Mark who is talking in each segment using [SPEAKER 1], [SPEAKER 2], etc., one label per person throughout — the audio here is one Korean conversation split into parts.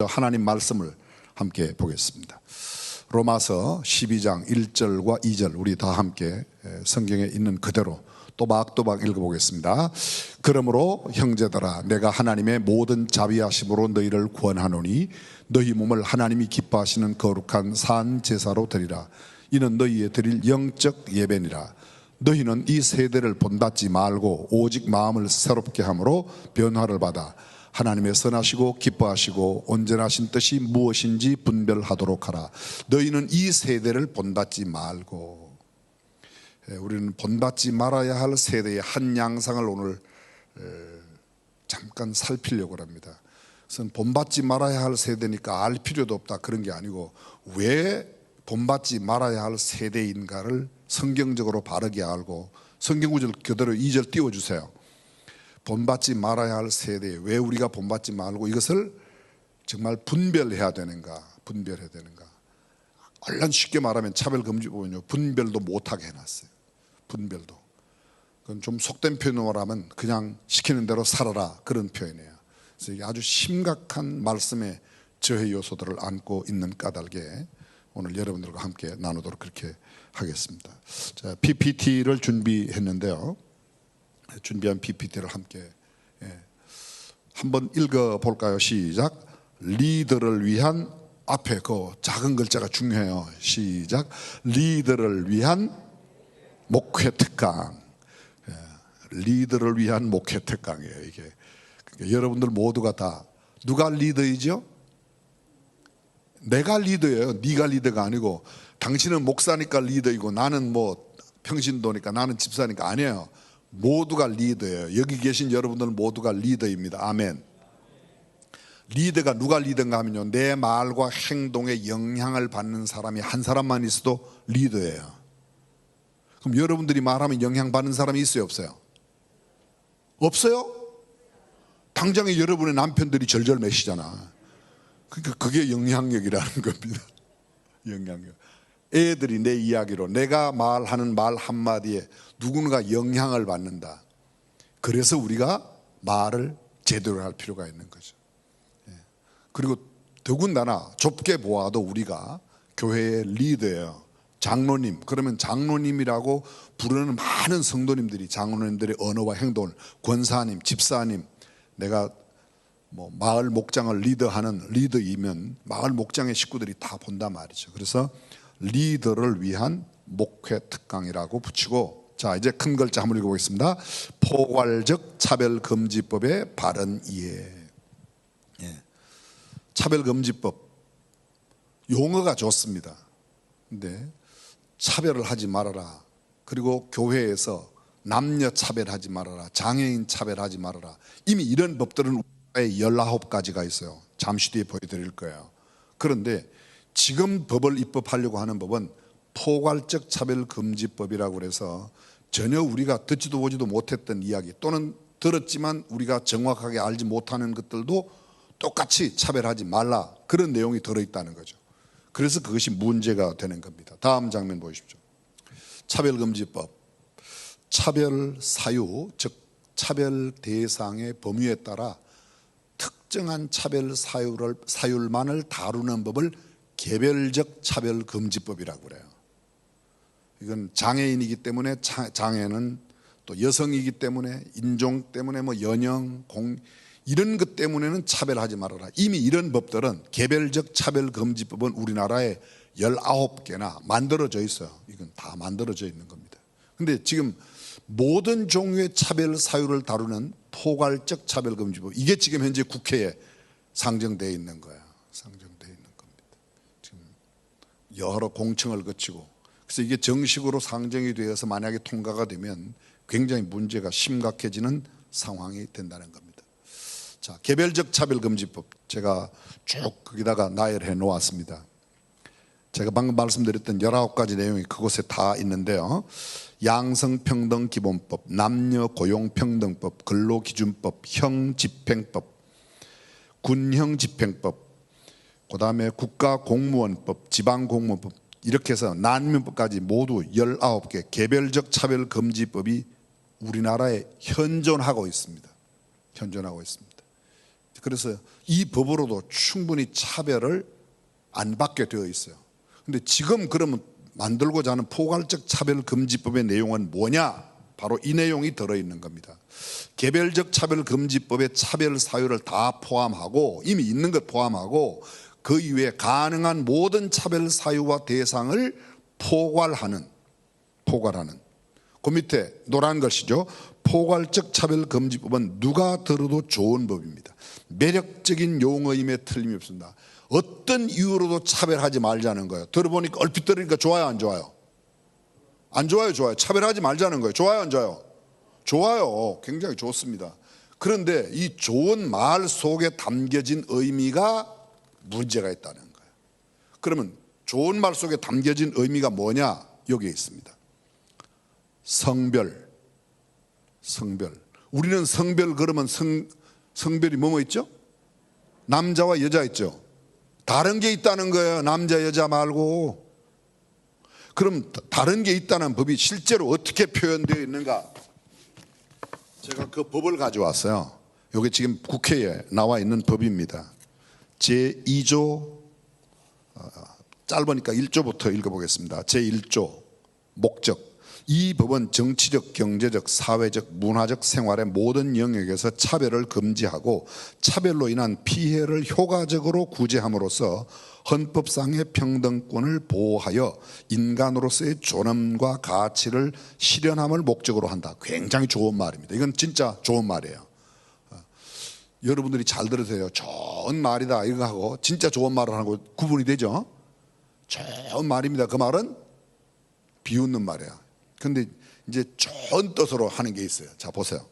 [SPEAKER 1] 하나님 말씀을 함께 보겠습니다. 로마서 12장 1절과 2절 우리 다 함께 성경에 있는 그대로 또박또박 읽어보겠습니다. 그러므로 형제들아 내가 하나님의 모든 자비하심으로 너희를 구원하노니 너희 몸을 하나님이 기뻐하시는 거룩한 산 제사로 드리라. 이는 너희의 드릴 영적 예배니라. 너희는 이 세대를 본받지 말고 오직 마음을 새롭게 함으로 변화를 받아 하나님의 선하시고 기뻐하시고 온전하신 뜻이 무엇인지 분별하도록 하라. 너희는 이 세대를 본받지 말고, 우리는 본받지 말아야 할 세대의 한 양상을 오늘 잠깐 살피려고 합니다. 그래서 본받지 말아야 할 세대니까 알 필요도 없다 그런 게 아니고, 왜 본받지 말아야 할 세대인가를 성경적으로 바르게 알고, 성경 구절 그대로 2절 띄워주세요. 본받지 말아야 할 세대에 왜 우리가 본받지 말고 이것을 정말 분별해야 되는가, 분별해야 되는가. 얼른 쉽게 말하면 차별금지법은요, 분별도 못하게 해놨어요. 분별도. 그건 좀 속된 표현으로 하면 그냥 시키는 대로 살아라 그런 표현이에요. 그래서 이게 아주 심각한 말씀의 저해 요소들을 안고 있는 까닭에 오늘 여러분들과 함께 나누도록 그렇게 하겠습니다. 자, PPT를 준비했는데요. 준비한 PPT를 함께 한번 읽어볼까요? 시작. 리더를 위한, 앞에 그 작은 글자가 중요해요. 시작. 리더를 위한 목회 특강. 리더를 위한 목회 특강이에요. 이게 그러니까 여러분들 모두가 다 누가 리더이죠? 내가 리더예요. 네가 리더가 아니고, 당신은 목사니까 리더이고 나는 뭐 평신도니까, 나는 집사니까 아니에요. 모두가 리더예요. 여기 계신 여러분들 모두가 리더입니다. 아멘. 리더가 누가 리더인가 하면요, 내 말과 행동에 영향을 받는 사람이 한 사람만 있어도 리더예요. 그럼 여러분들이 말하면 영향받는 사람이 있어요, 없어요? 없어요? 당장에 여러분의 남편들이 절절매시잖아. 그러니까 그게 영향력이라는 겁니다. 영향력. 애들이 내 이야기로, 내가 말하는 말 한마디에 누군가 영향을 받는다. 그래서 우리가 말을 제대로 할 필요가 있는 거죠. 그리고 더군다나 좁게 보아도 우리가 교회의 리더예요. 장로님, 그러면 장로님이라고 부르는 많은 성도님들이 장로님들의 언어와 행동을, 권사님, 집사님, 내가 뭐 마을 목장을 리더하는 리더이면 마을 목장의 식구들이 다 본단 말이죠. 그래서 리더를 위한 목회 특강이라고 붙이고, 자 이제 큰 글자 한번 읽어보겠습니다. 포괄적 차별금지법의 바른 이해. 차별금지법 용어가 좋습니다. 근데 차별을 하지 말아라, 그리고 교회에서 남녀 차별하지 말아라, 장애인 차별하지 말아라, 이미 이런 법들은 우리나라에 19가지가 있어요. 잠시 뒤에 보여드릴 거예요. 그런데 지금 법을 입법하려고 하는 법은 포괄적 차별금지법이라고 해서 전혀 우리가 듣지도 보지도 못했던 이야기, 또는 들었지만 우리가 정확하게 알지 못하는 것들도 똑같이 차별하지 말라, 그런 내용이 들어있다는 거죠. 그래서 그것이 문제가 되는 겁니다. 다음 장면 보십시오. 차별금지법. 차별 사유, 즉 차별 대상의 범위에 따라 특정한 차별 사율만을 다루는 법을 개별적 차별금지법이라고 그래요. 이건 장애인이기 때문에 장애는, 또 여성이기 때문에, 인종 때문에, 뭐 연령, 이런 것 때문에는 차별하지 말아라. 이미 이런 법들은, 개별적 차별금지법은 우리나라에 19개나 만들어져 있어요. 이건 다 만들어져 있는 겁니다. 근데 지금 모든 종류의 차별 사유를 다루는 포괄적 차별금지법, 이게 지금 현재 국회에 상정되어 있는 거예요. 상정되어 있는 겁니다. 지금 여러 공청을 거치고, 그래서 이게 정식으로 상정이 되어서 만약에 통과가 되면 굉장히 문제가 심각해지는 상황이 된다는 겁니다. 자, 개별적 차별금지법 제가 쭉 거기다가 나열해 놓았습니다. 제가 방금 말씀드렸던 19가지 내용이 그곳에 다 있는데요. 양성평등기본법, 남녀고용평등법, 근로기준법, 형집행법, 군형집행법, 그 다음에 국가공무원법, 지방공무원법, 이렇게 해서 난민법까지 모두 19개 개별적 차별금지법이 우리나라에 현존하고 있습니다. 현존하고 있습니다. 그래서 이 법으로도 충분히 차별을 안 받게 되어 있어요. 근데 지금 그러면 만들고자 하는 포괄적 차별금지법의 내용은 뭐냐? 바로 이 내용이 들어있는 겁니다. 개별적 차별금지법의 차별 사유를 다 포함하고, 이미 있는 것 포함하고, 그 이외에 가능한 모든 차별 사유와 대상을 포괄하는 그 밑에 노란 것이죠. 포괄적 차별금지법은 누가 들어도 좋은 법입니다. 매력적인 용어임에 틀림이 없습니다. 어떤 이유로도 차별하지 말자는 거예요. 들어보니까 얼핏 들으니까 좋아요, 안 좋아요? 안 좋아요, 좋아요? 차별하지 말자는 거예요. 좋아요, 안 좋아요? 좋아요. 굉장히 좋습니다. 그런데 이 좋은 말 속에 담겨진 의미가 문제가 있다는 거예요. 그러면 좋은 말 속에 담겨진 의미가 뭐냐? 여기에 있습니다. 성별. 우리는 성별 그러면 성별이 뭐뭐 있죠? 남자와 여자 있죠. 다른 게 있다는 거예요. 남자 여자 말고. 그럼 다른 게 있다는 법이 실제로 어떻게 표현되어 있는가? 제가 그 법을 가져왔어요. 여기 지금 국회에 나와 있는 법입니다. 제2조 짧으니까 1조부터 읽어보겠습니다. 제1조 목적. 이 법은 정치적, 경제적, 사회적, 문화적 생활의 모든 영역에서 차별을 금지하고 차별로 인한 피해를 효과적으로 구제함으로써 헌법상의 평등권을 보호하여 인간으로서의 존엄과 가치를 실현함을 목적으로 한다. 굉장히 좋은 말입니다. 이건 진짜 좋은 말이에요. 여러분들이 잘 들으세요. 좋은 말이다 이거 하고 진짜 좋은 말을 하고 구분이 되죠. 좋은 말입니다. 그 말은 비웃는 말이에요. 근데 이제 좋은 뜻으로 하는 게 있어요. 자, 보세요.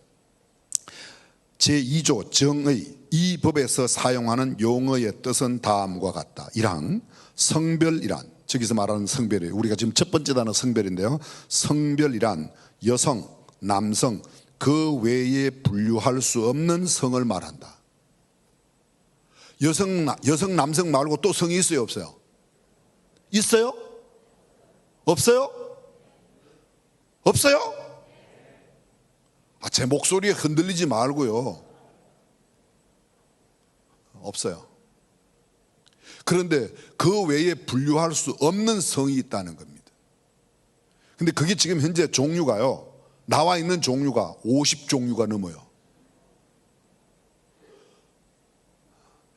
[SPEAKER 1] 제2조 정의. 이 법에서 사용하는 용어의 뜻은 다음과 같다. 1항 성별이란, 저기서 말하는 성별이에요. 우리가 지금 첫 번째 단어 성별인데요. 성별이란 여성, 남성 그 외에 분류할 수 없는 성을 말한다. 여성, 남성 말고 또 성이 있어요, 없어요? 있어요? 없어요? 없어요? 제 목소리에 흔들리지 말고요. 없어요. 그런데 그 외에 분류할 수 없는 성이 있다는 겁니다. 근데 그게 지금 현재 종류가요, 나와 있는 종류가 50종류가 넘어요.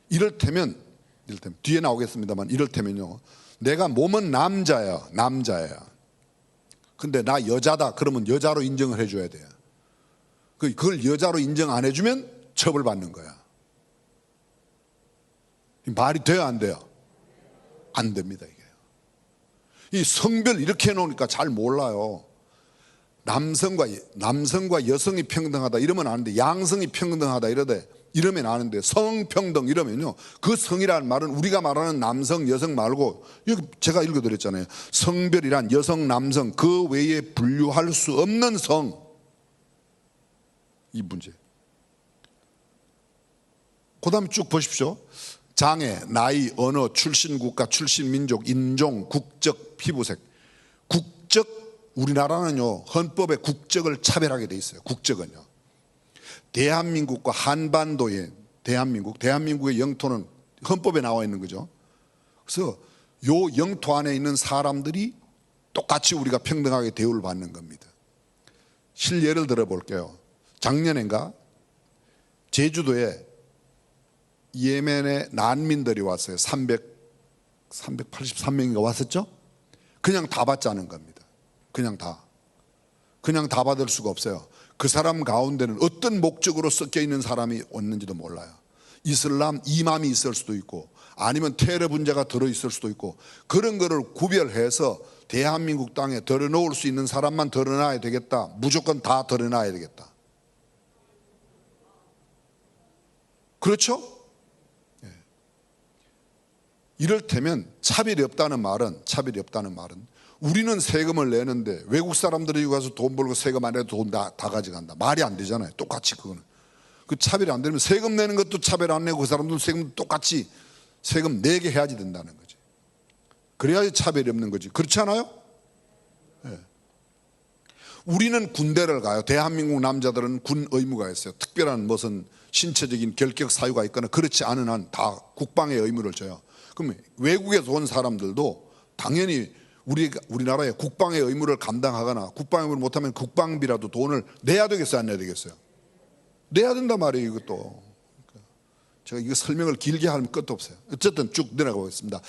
[SPEAKER 1] 이를테면 뒤에 나오겠습니다만, 이를테면요, 내가 몸은 남자야. 근데 나 여자다 그러면 여자로 인정을 해줘야 돼요. 그걸 여자로 인정 안 해주면 처벌받는 거야. 말이 돼요, 안 돼요? 안 됩니다. 이게 이 성별 이렇게 해놓으니까 잘 몰라요. 남성과 여성이 평등하다 이러면 아는데, 양성이 평등하다 이러면 아는데, 성평등 이러면요, 그 성이라는 말은 우리가 말하는 남성 여성 말고, 여기 제가 읽어드렸잖아요. 성별이란 여성 남성 그 외에 분류할 수 없는 성, 이 문제. 그 다음에 쭉 보십시오. 장애, 나이, 언어, 출신 국가, 출신 민족, 인종, 국적, 피부색. 국적, 우리나라는요 헌법에 국적을 차별하게 돼 있어요. 국적은요, 대한민국과 한반도의 대한민국의 영토는 헌법에 나와 있는 거죠. 그래서 요 영토 안에 있는 사람들이 똑같이 우리가 평등하게 대우를 받는 겁니다. 실예를 들어볼게요. 작년인가 제주도에 예멘의 난민들이 왔어요. 383명인가 왔었죠. 그냥 다 받자는 겁니다. 그냥 다 받을 수가 없어요. 그 사람 가운데는 어떤 목적으로 섞여 있는 사람이 왔는지도 몰라요. 이슬람 이맘이 있을 수도 있고, 아니면 테러 분자가 들어있을 수도 있고, 그런 거를 구별해서 대한민국 땅에 들여놓을 수 있는 사람만 들여놔야 되겠다, 무조건 다 들여놔야 되겠다. 그렇죠? 이를테면 차별이 없다는 말은 우리는 세금을 내는데 외국 사람들이 가서 돈 벌고 세금 안 내도 돈 다 가져간다. 말이 안 되잖아요. 똑같이 그거는. 그 차별이 안 되면 세금 내는 것도 차별 안 내고 그 사람들은 세금 똑같이 세금 내게 해야지 된다는 거지. 그래야지 차별이 없는 거지. 그렇지 않아요? 네. 우리는 군대를 가요. 대한민국 남자들은 군 의무가 있어요. 특별한 무슨 신체적인 결격 사유가 있거나 그렇지 않은 한 다 국방의 의무를 져요. 그럼 외국에서 온 사람들도 당연히 우리나라의 국방의 의무를 감당하거나 국방의 의무를 못하면 국방비라도 돈을 내야 되겠어요, 안 내야 되겠어요? 내야 된단 말이에요, 이것도. 제가 이거 설명을 길게 하면 끝도 없어요. 어쨌든 쭉 내려가 보겠습니다.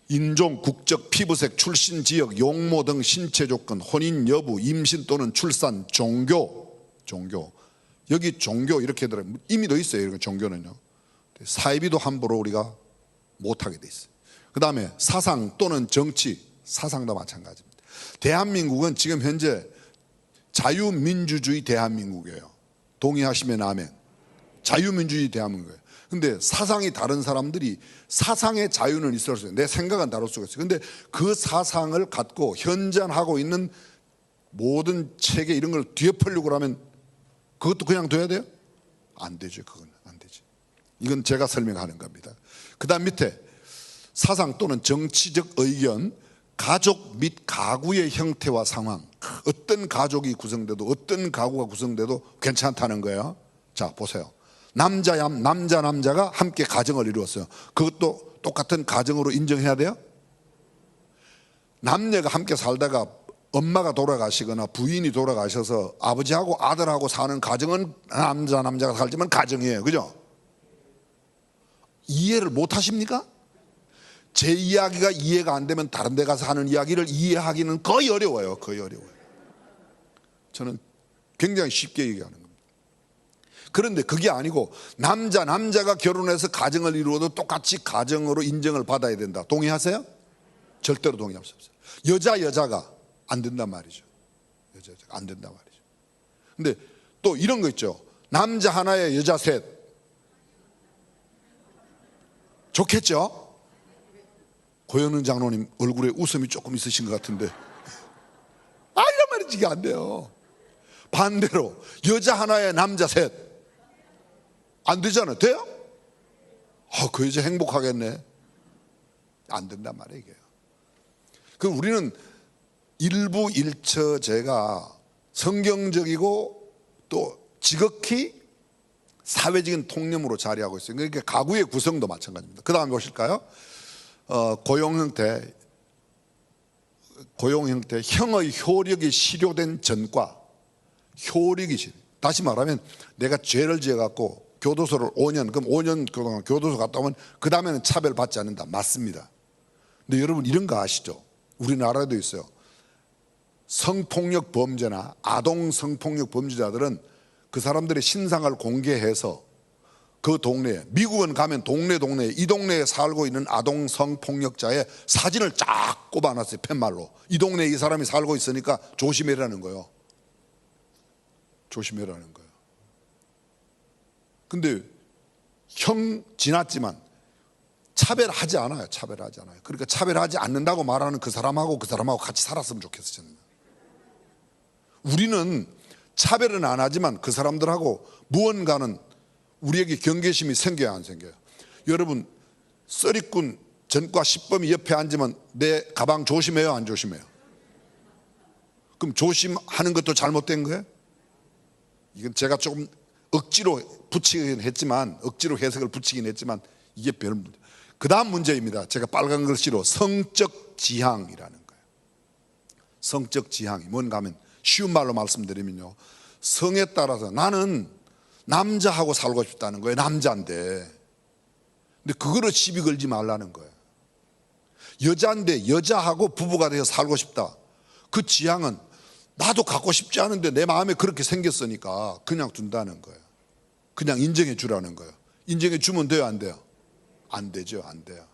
[SPEAKER 1] 인종, 국적, 피부색, 출신 지역, 용모 등 신체 조건, 혼인 여부, 임신 또는 출산, 종교. 여기 종교 이렇게 들어요. 이미 더 있어요, 이런 종교는요. 사이비도 함부로 우리가 못하게 돼 있어요. 그 다음에 사상 또는 정치, 사상도 마찬가지입니다. 대한민국은 지금 현재 자유민주주의 대한민국이에요. 동의하시면 아멘. 자유민주주의 대한민국이에요. 근데 사상이 다른 사람들이 사상의 자유는 있을 수 있어요. 내 생각은 다를 수가 있어요. 근데 그 사상을 갖고 현존하고 있는 모든 체계 이런 걸 뒤엎으려고 하면 그것도 그냥 둬야 돼요? 안 되죠. 그건 안 되죠. 이건 제가 설명하는 겁니다. 그 다음 밑에 사상 또는 정치적 의견, 가족 및 가구의 형태와 상황. 어떤 가족이 구성돼도 어떤 가구가 구성돼도 괜찮다는 거예요. 자, 보세요. 남자가 함께 가정을 이루었어요. 그것도 똑같은 가정으로 인정해야 돼요? 남녀가 함께 살다가 엄마가 돌아가시거나 부인이 돌아가셔서 아버지하고 아들하고 사는 가정은 남자가 살지만 가정이에요. 그죠? 이해를 못 하십니까? 제 이야기가 이해가 안 되면 다른 데 가서 하는 이야기를 이해하기는 거의 어려워요. 거의 어려워요. 저는 굉장히 쉽게 얘기하는 겁니다. 그런데 그게 아니고 남자가 결혼해서 가정을 이루어도 똑같이 가정으로 인정을 받아야 된다. 동의하세요? 절대로 동의할 수 없어요. 여자가 안 된단 말이죠. 여자가 안 된단 말이죠. 근데 또 이런 거 있죠. 남자 하나에 여자 셋. 좋겠죠? 고현은 장로님 얼굴에 웃음이 조금 있으신 것 같은데 이런 말이 이게 안 돼요. 반대로 여자 하나에 남자 셋. 안 되잖아요. 돼요? 그 여자 행복하겠네. 안 된단 말이에요. 이게. 그럼 우리는 일부 일처 제가 성경적이고 또 지극히 사회적인 통념으로 자리하고 있어요. 그러니까 가구의 구성도 마찬가지입니다. 그 다음에 보실까요? 고용 형태, 형의 효력이 실효된 전과, 효력이지. 다시 말하면 내가 죄를 지어갖고 교도소를 5년, 그럼 5년 그동안 교도소 갔다 오면 그 다음에는 차별받지 않는다. 맞습니다. 근데 여러분 이런 거 아시죠? 우리나라에도 있어요. 성폭력 범죄나 아동 성폭력 범죄자들은 그 사람들의 신상을 공개해서 그 동네에, 미국은 가면 동네에 이 동네에 살고 있는 아동 성폭력자의 사진을 쫙 꼽아놨어요. 팻말로. 이 동네에 이 사람이 살고 있으니까 조심해라는 거예요. 조심해라는 거예요. 근데 형 지났지만 차별하지 않아요. 그러니까 차별하지 않는다고 말하는 그 사람하고 같이 살았으면 좋겠어요. 저는. 우리는 차별은 안 하지만 그 사람들하고 무언가는 우리에게 경계심이 생겨야 안 생겨요? 여러분 썰이꾼 전과 10범이 옆에 앉으면 내 가방 조심해요, 안 조심해요? 그럼 조심하는 것도 잘못된 거예요? 이건 제가 조금 억지로 해석을 붙이긴 했지만 이게 별 문제. 그 다음 문제입니다. 제가 빨간 글씨로 성적 지향이라는 거예요. 성적 지향이 뭔가 하면 쉬운 말로 말씀드리면요, 성에 따라서 나는 남자하고 살고 싶다는 거예요. 남자인데. 근데 그거를 시비 걸지 말라는 거예요. 여자인데 여자하고 부부가 돼서 살고 싶다. 그 지향은 나도 갖고 싶지 않은데 내 마음에 그렇게 생겼으니까 그냥 둔다는 거예요. 그냥 인정해 주라는 거예요. 인정해 주면 돼요, 안 돼요? 안 되죠, 안 돼요.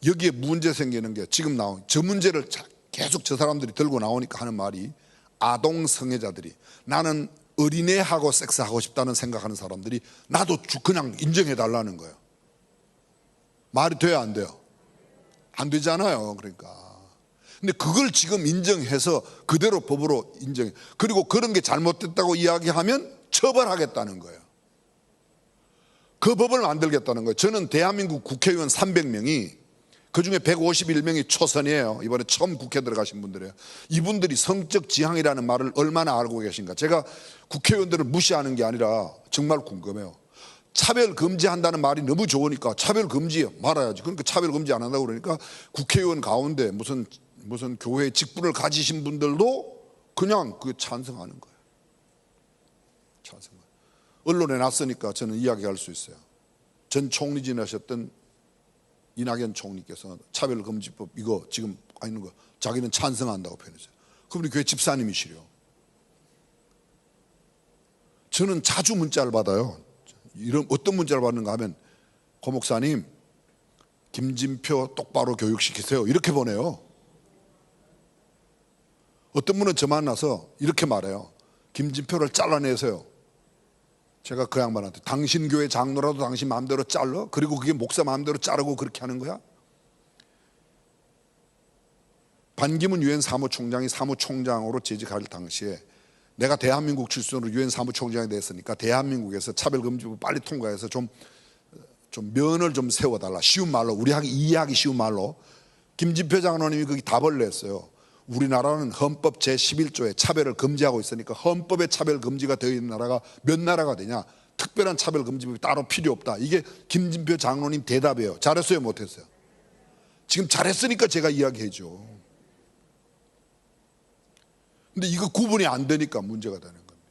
[SPEAKER 1] 여기에 문제 생기는 게 지금 나온 저 문제를 계속 저 사람들이 들고 나오니까 하는 말이, 아동 성애자들이 나는 어린애하고 섹스하고 싶다는 생각하는 사람들이 나도 그냥 인정해 달라는 거예요. 말이 돼요, 안 돼요? 안 되잖아요. 그러니까. 근데 그걸 지금 인정해서 그대로 법으로 인정해. 그리고 그런 게 잘못됐다고 이야기하면 처벌하겠다는 거예요. 그 법을 만들겠다는 거예요. 저는 대한민국 국회의원 300명이 그중에 151명이 초선이에요. 이번에 처음 국회 들어가신 분들이에요. 이분들이 성적 지향이라는 말을 얼마나 알고 계신가. 제가 국회의원들을 무시하는 게 아니라 정말 궁금해요. 차별 금지한다는 말이 너무 좋으니까 차별 금지 말아야지. 그러니까 차별 금지 안 한다고 그러니까 국회의원 가운데 무슨 교회 직분을 가지신 분들도 그냥 그 찬성하는 거예요. 찬성하는. 언론에 났으니까 저는 이야기할 수 있어요. 전 총리 지내셨던 이낙연 총리께서 차별금지법 이거 지금 있는 거 자기는 찬성한다고 표현했어요. 그분이 교회 집사님이시래요. 저는 자주 문자를 받아요. 이런 어떤 문자를 받는가 하면 고 목사님 김진표 똑바로 교육시키세요 이렇게 보내요. 어떤 분은 저 만나서 이렇게 말해요. 김진표를 잘라내세요. 제가 그 양반한테 당신 교회 장로라도 당신 마음대로 잘라? 그리고 그게 목사 마음대로 자르고 그렇게 하는 거야? 반기문 유엔 사무총장이 사무총장으로 재직할 당시에 내가 대한민국 출신으로 유엔 사무총장이 됐으니까 대한민국에서 차별금지법 빨리 통과해서 좀 면을 좀 세워달라. 쉬운 말로 우리 이해하기 쉬운 말로 김진표 장로님이 거기 답을 냈어요. 우리나라는 헌법 제11조에 차별을 금지하고 있으니까 헌법에 차별 금지가 되어 있는 나라가 몇 나라가 되냐. 특별한 차별 금지법이 따로 필요 없다. 이게 김진표 장로님 대답이에요. 잘했어요 못했어요? 지금 잘했으니까 제가 이야기해줘. 근데 이거 구분이 안 되니까 문제가 되는 겁니다.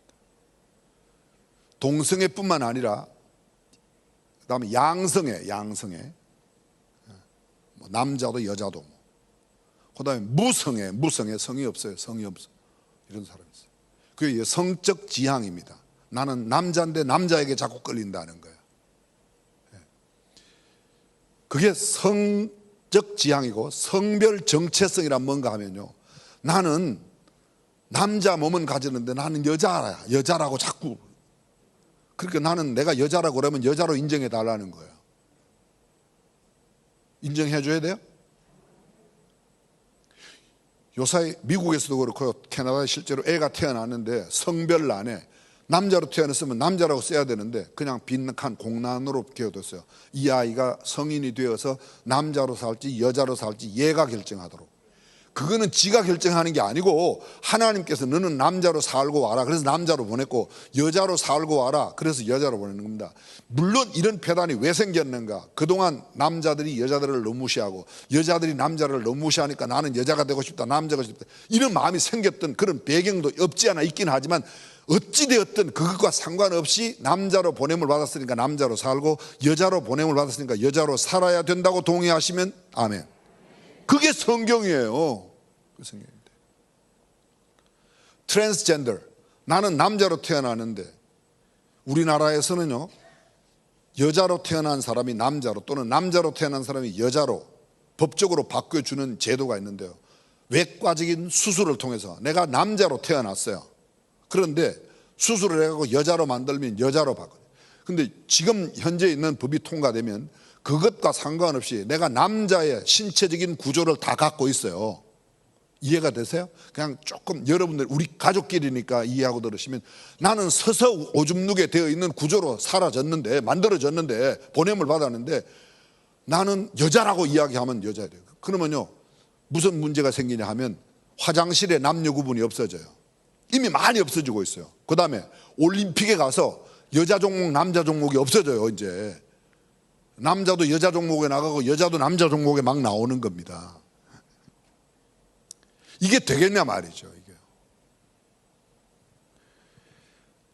[SPEAKER 1] 동성애뿐만 아니라 그다음에 양성애 뭐 남자도 여자도 그다음에 무성애 성이 없어요. 성이 없어. 이런 사람이 있어요. 그게 성적 지향입니다. 나는 남자인데 남자에게 자꾸 끌린다는 거예요. 그게 성적 지향이고 성별 정체성이란 뭔가 하면요. 나는 남자 몸은 가졌는데 나는 여자라고 자꾸 그러니까 나는 내가 여자라고 그러면 여자로 인정해 달라는 거예요. 인정해 줘야 돼요? 요사이 미국에서도 그렇고 캐나다에 실제로 애가 태어났는데 성별란에 남자로 태어났으면 남자라고 써야 되는데 그냥 빈칸 공란으로 기어뒀어요. 이 아이가 성인이 되어서 남자로 살지 여자로 살지 얘가 결정하도록. 그거는 지가 결정하는 게 아니고 하나님께서 너는 남자로 살고 와라. 그래서 남자로 보냈고 여자로 살고 와라. 그래서 여자로 보내는 겁니다. 물론 이런 폐단이 왜 생겼는가? 그동안 남자들이 여자들을 너무 무시하고 여자들이 남자를 너무 무시하니까 나는 여자가 되고 싶다. 남자가 되고 싶다. 이런 마음이 생겼던 그런 배경도 없지 않아 있긴 하지만 어찌되었든 그것과 상관없이 남자로 보냄을 받았으니까 남자로 살고 여자로 보냄을 받았으니까 여자로 살아야 된다고 동의하시면 아멘. 그게 성경이에요. 그 성경입니다. 트랜스젠더. 나는 남자로 태어나는데 우리나라에서는요. 여자로 태어난 사람이 남자로 또는 남자로 태어난 사람이 여자로 법적으로 바꿔주는 제도가 있는데요. 외과적인 수술을 통해서 내가 남자로 태어났어요. 그런데 수술을 해가지고 여자로 만들면 여자로 바꿔요. 근데 지금 현재 있는 법이 통과되면 그것과 상관없이 내가 남자의 신체적인 구조를 다 갖고 있어요. 이해가 되세요? 그냥 조금 여러분들 우리 가족끼리니까 이해하고 들으시면 나는 서서 오줌 누게 되어 있는 구조로 사라졌는데 만들어졌는데 보냄을 받았는데 나는 여자라고 이야기하면 여자야 돼요. 그러면요 무슨 문제가 생기냐 하면 화장실에 남녀 구분이 없어져요. 이미 많이 없어지고 있어요. 그 다음에 올림픽에 가서 여자 종목 남자 종목이 없어져요. 이제 남자도 여자 종목에 나가고 여자도 남자 종목에 막 나오는 겁니다. 이게 되겠냐 말이죠. 이게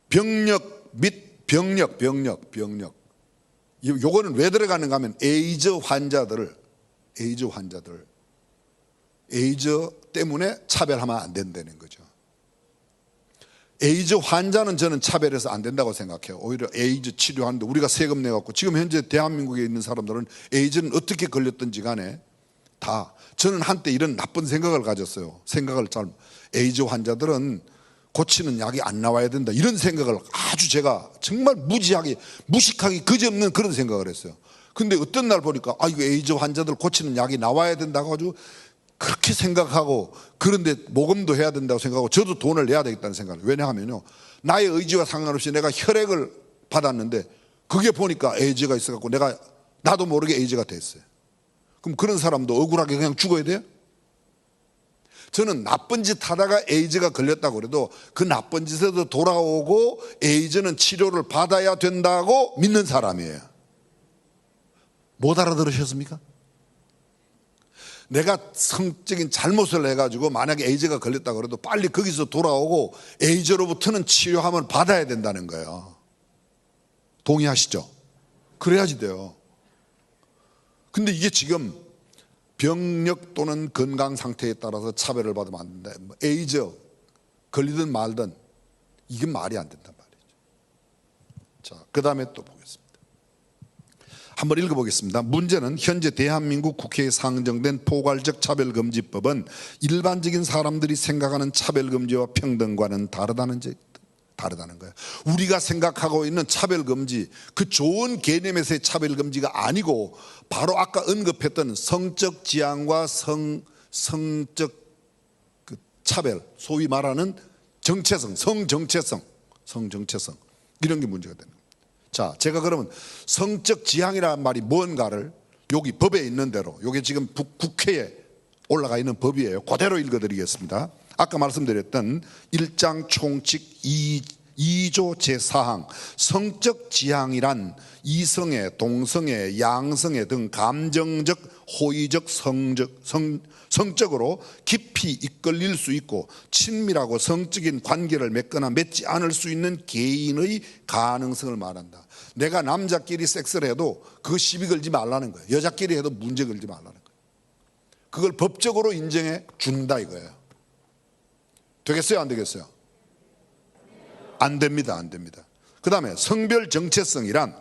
[SPEAKER 1] 병력 및 병력. 요거는 왜 들어가는가 하면 에이즈 환자들 에이즈 때문에 차별하면 안 된다는 거죠. 에이즈 환자는 저는 차별해서 안 된다고 생각해요. 오히려 에이즈 치료하는데 우리가 세금 내갖고 지금 현재 대한민국에 있는 사람들은 에이즈는 어떻게 걸렸든지 간에 다 저는 한때 이런 나쁜 생각을 가졌어요. 에이즈 환자들은 고치는 약이 안 나와야 된다 이런 생각을 아주 제가 정말 무식하게 그지없는 그런 생각을 했어요. 근데 어떤 날 보니까 이거 에이즈 환자들 고치는 약이 나와야 된다고 아주 그렇게 생각하고 그런데 모금도 해야 된다고 생각하고 저도 돈을 내야 되겠다는 생각을. 왜냐하면요 나의 의지와 상관없이 내가 혈액을 받았는데 그게 보니까 에이즈가 있어갖고 나도 모르게 에이즈가 됐어요. 그럼 그런 사람도 억울하게 그냥 죽어야 돼요? 저는 나쁜 짓 하다가 에이즈가 걸렸다고 그래도 그 나쁜 짓에도 돌아오고 에이즈는 치료를 받아야 된다고 믿는 사람이에요. 못 알아들으셨습니까? 내가 성적인 잘못을 해가지고 만약에 에이즈가 걸렸다고 그래도 빨리 거기서 돌아오고 에이즈로부터는 치료함을 받아야 된다는 거예요. 동의하시죠? 그래야지 돼요. 근데 이게 지금 병력 또는 건강 상태에 따라서 차별을 받으면 안 된다. 에이즈 걸리든 말든 이게 말이 안 된단 말이죠. 자, 그 다음에 또 보겠습니다. 한번 읽어보겠습니다. 문제는 현재 대한민국 국회에 상정된 포괄적 차별금지법은 일반적인 사람들이 생각하는 차별금지와 평등과는 다르다는 거예요. 우리가 생각하고 있는 차별금지, 그 좋은 개념에서의 차별금지가 아니고 바로 아까 언급했던 성적 지향과 성적 그 차별, 소위 말하는 정체성, 성정체성 이런 게 문제가 되는 겁니다. 자, 제가 그러면 성적 지향이라는 말이 뭔가를 여기 법에 있는 대로, 이게 지금 국회에 올라가 있는 법이에요. 그대로 읽어드리겠습니다. 아까 말씀드렸던 1장 총칙 2조 제4항 성적 지향이란 이성애, 동성애, 양성애 등 감정적, 호의적, 성적으로 깊이 이끌릴 수 있고 친밀하고 성적인 관계를 맺거나 맺지 않을 수 있는 개인의 가능성을 말한다. 내가 남자끼리 섹스를 해도 그거 시비 걸지 말라는 거예요. 여자끼리 해도 문제 걸지 말라는 거예요. 그걸 법적으로 인정해 준다 이거예요. 되겠어요? 안 되겠어요? 안 됩니다. 안 됩니다. 그 다음에 성별 정체성이란,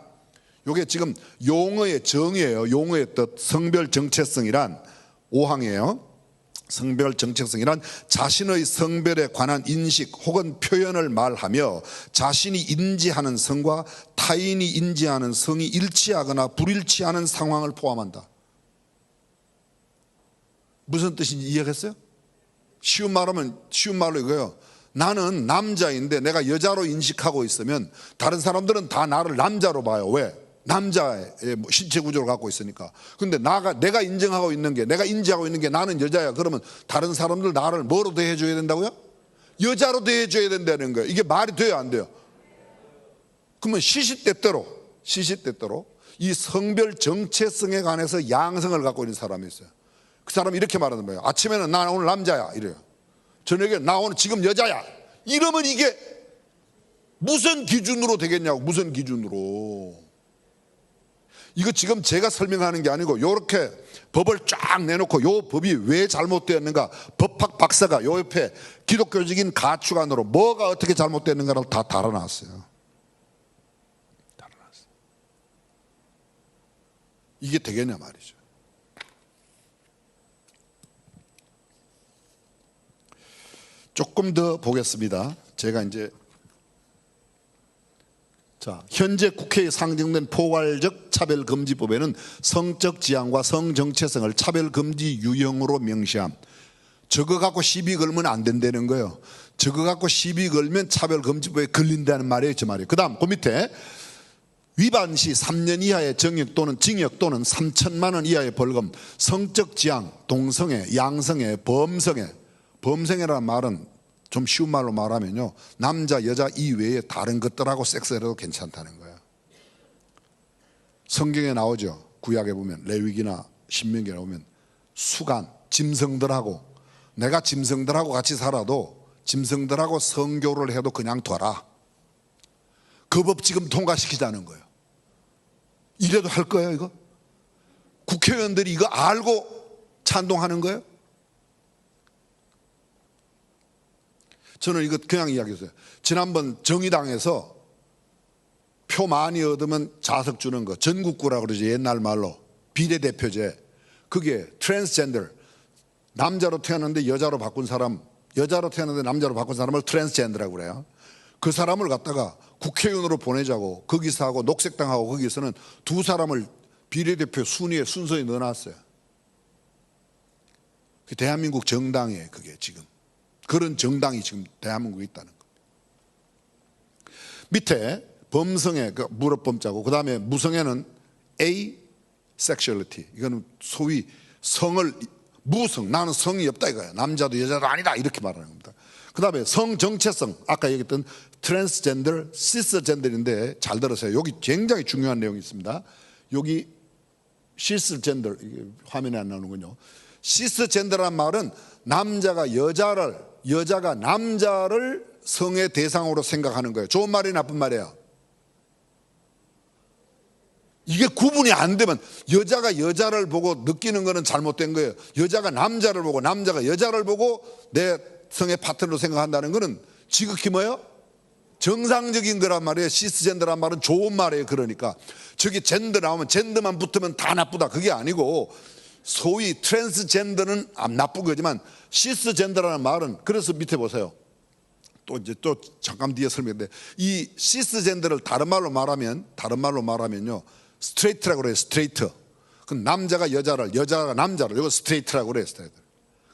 [SPEAKER 1] 이게 지금 용어의 정의예요. 용어의 뜻. 성별 정체성이란 5항이에요. 성별 정체성이란 자신의 성별에 관한 인식 혹은 표현을 말하며 자신이 인지하는 성과 타인이 인지하는 성이 일치하거나 불일치하는 상황을 포함한다. 무슨 뜻인지 이해했어요? 쉬운 말로 이거예요. 나는 남자인데 내가 여자로 인식하고 있으면 다른 사람들은 다 나를 남자로 봐요. 왜? 남자의 신체 구조를 갖고 있으니까. 근데 내가 인정하고 있는 게, 내가 인지하고 있는 게 나는 여자야. 그러면 다른 사람들 나를 뭐로 대해줘야 된다고요? 여자로 대해줘야 된다는 거예요. 이게 말이 돼요, 안 돼요? 그러면 시시때때로 이 성별 정체성에 관해서 양성을 갖고 있는 사람이 있어요. 그 사람이 이렇게 말하는 거예요. 아침에는 나 오늘 남자야 이래요. 저녁에 나 오늘 지금 여자야 이러면 이게 무슨 기준으로 되겠냐고. 무슨 기준으로. 이거 지금 제가 설명하는 게 아니고 이렇게 법을 쫙 내놓고 이 법이 왜 잘못되었는가, 법학 박사가 요 옆에 기독교적인 가축안으로 뭐가 어떻게 잘못되었는가를 다 달아놨어요. 이게 되겠냐 말이죠. 조금 더 보겠습니다. 제가 이제 현재 국회에 상정된 포괄적 차별금지법에는 성적 지향과 성정체성을 차별금지 유형으로 명시함. 저거 갖고 시비 걸면 안 된다는 거예요. 저거 갖고 시비 걸면 차별금지법에 걸린다는 말이에요. 저 말이에요. 그 다음 그 밑에 위반 시 3년 이하의 징역 또는 3천만 원 이하의 벌금. 성적 지향, 동성애, 양성애, 범성애라는 말은 좀 쉬운 말로 말하면요, 남자 여자 이외에 다른 것들하고 섹스해도 괜찮다는 거예요. 성경에 나오죠. 구약에 보면 레위기나 신명기에 보면 수간, 짐승들하고, 내가 짐승들하고 같이 살아도 짐승들하고 성교를 해도 그냥 둬라. 그 법 지금 통과시키자는 거예요. 이래도 할 거예요 이거? 국회의원들이 이거 알고 찬동하는 거예요? 저는 이거 그냥 이야기했어요. 지난번 정의당에서 표 많이 얻으면 자석 주는 거, 전국구라고 그러죠. 옛날 말로 비례대표제. 그게 트랜스젠더, 남자로 태어났는데 여자로 바꾼 사람, 여자로 태어났는데 남자로 바꾼 사람을 트랜스젠더라고 그래요. 그 사람을 갖다가 국회의원으로 보내자고 거기서 하고 녹색당하고 거기서는 두 사람을 비례대표 순서에 넣어놨어요. 대한민국 정당이에요. 그게 지금 그런 정당이 지금 대한민국에 있다는 겁니다. 밑에 범성애, 물어범자고 그 다음에 무성애는 A, sexuality. 이거는 소위 성을 무성, 나는 성이 없다 이거야. 남자도 여자도 아니다 이렇게 말하는 겁니다. 그 다음에 성 정체성, 아까 얘기했던 트랜스젠더, 시스젠더인데 잘 들으세요. 여기 굉장히 중요한 내용이 있습니다. 여기 시스젠더, 화면에 안 나오는군요. 시스젠더란 말은 남자가 여자를, 여자가 남자를 성의 대상으로 생각하는 거예요. 좋은 말이 나쁜 말이에요. 이게 구분이 안 되면 여자가 여자를 보고 느끼는 거는 잘못된 거예요. 여자가 남자를 보고 남자가 여자를 보고 내 성의 파트너로 생각한다는 거는 지극히 뭐예요? 정상적인 거란 말이에요. 시스젠더란 말은 좋은 말이에요. 그러니까 저기 젠더 나오면 젠더만 붙으면 다 나쁘다 그게 아니고, 소위 트랜스젠더는 나쁜 거지만 시스젠더라는 말은, 그래서 밑에 보세요. 또 잠깐 뒤에 설명인데, 이 시스젠더를 다른 말로 말하면요 스트레이트라고 그래요. 스트레이트. 그건 남자가 여자를, 여자가 남자를, 이거 스트레이트라고 그래요. 스트레이트.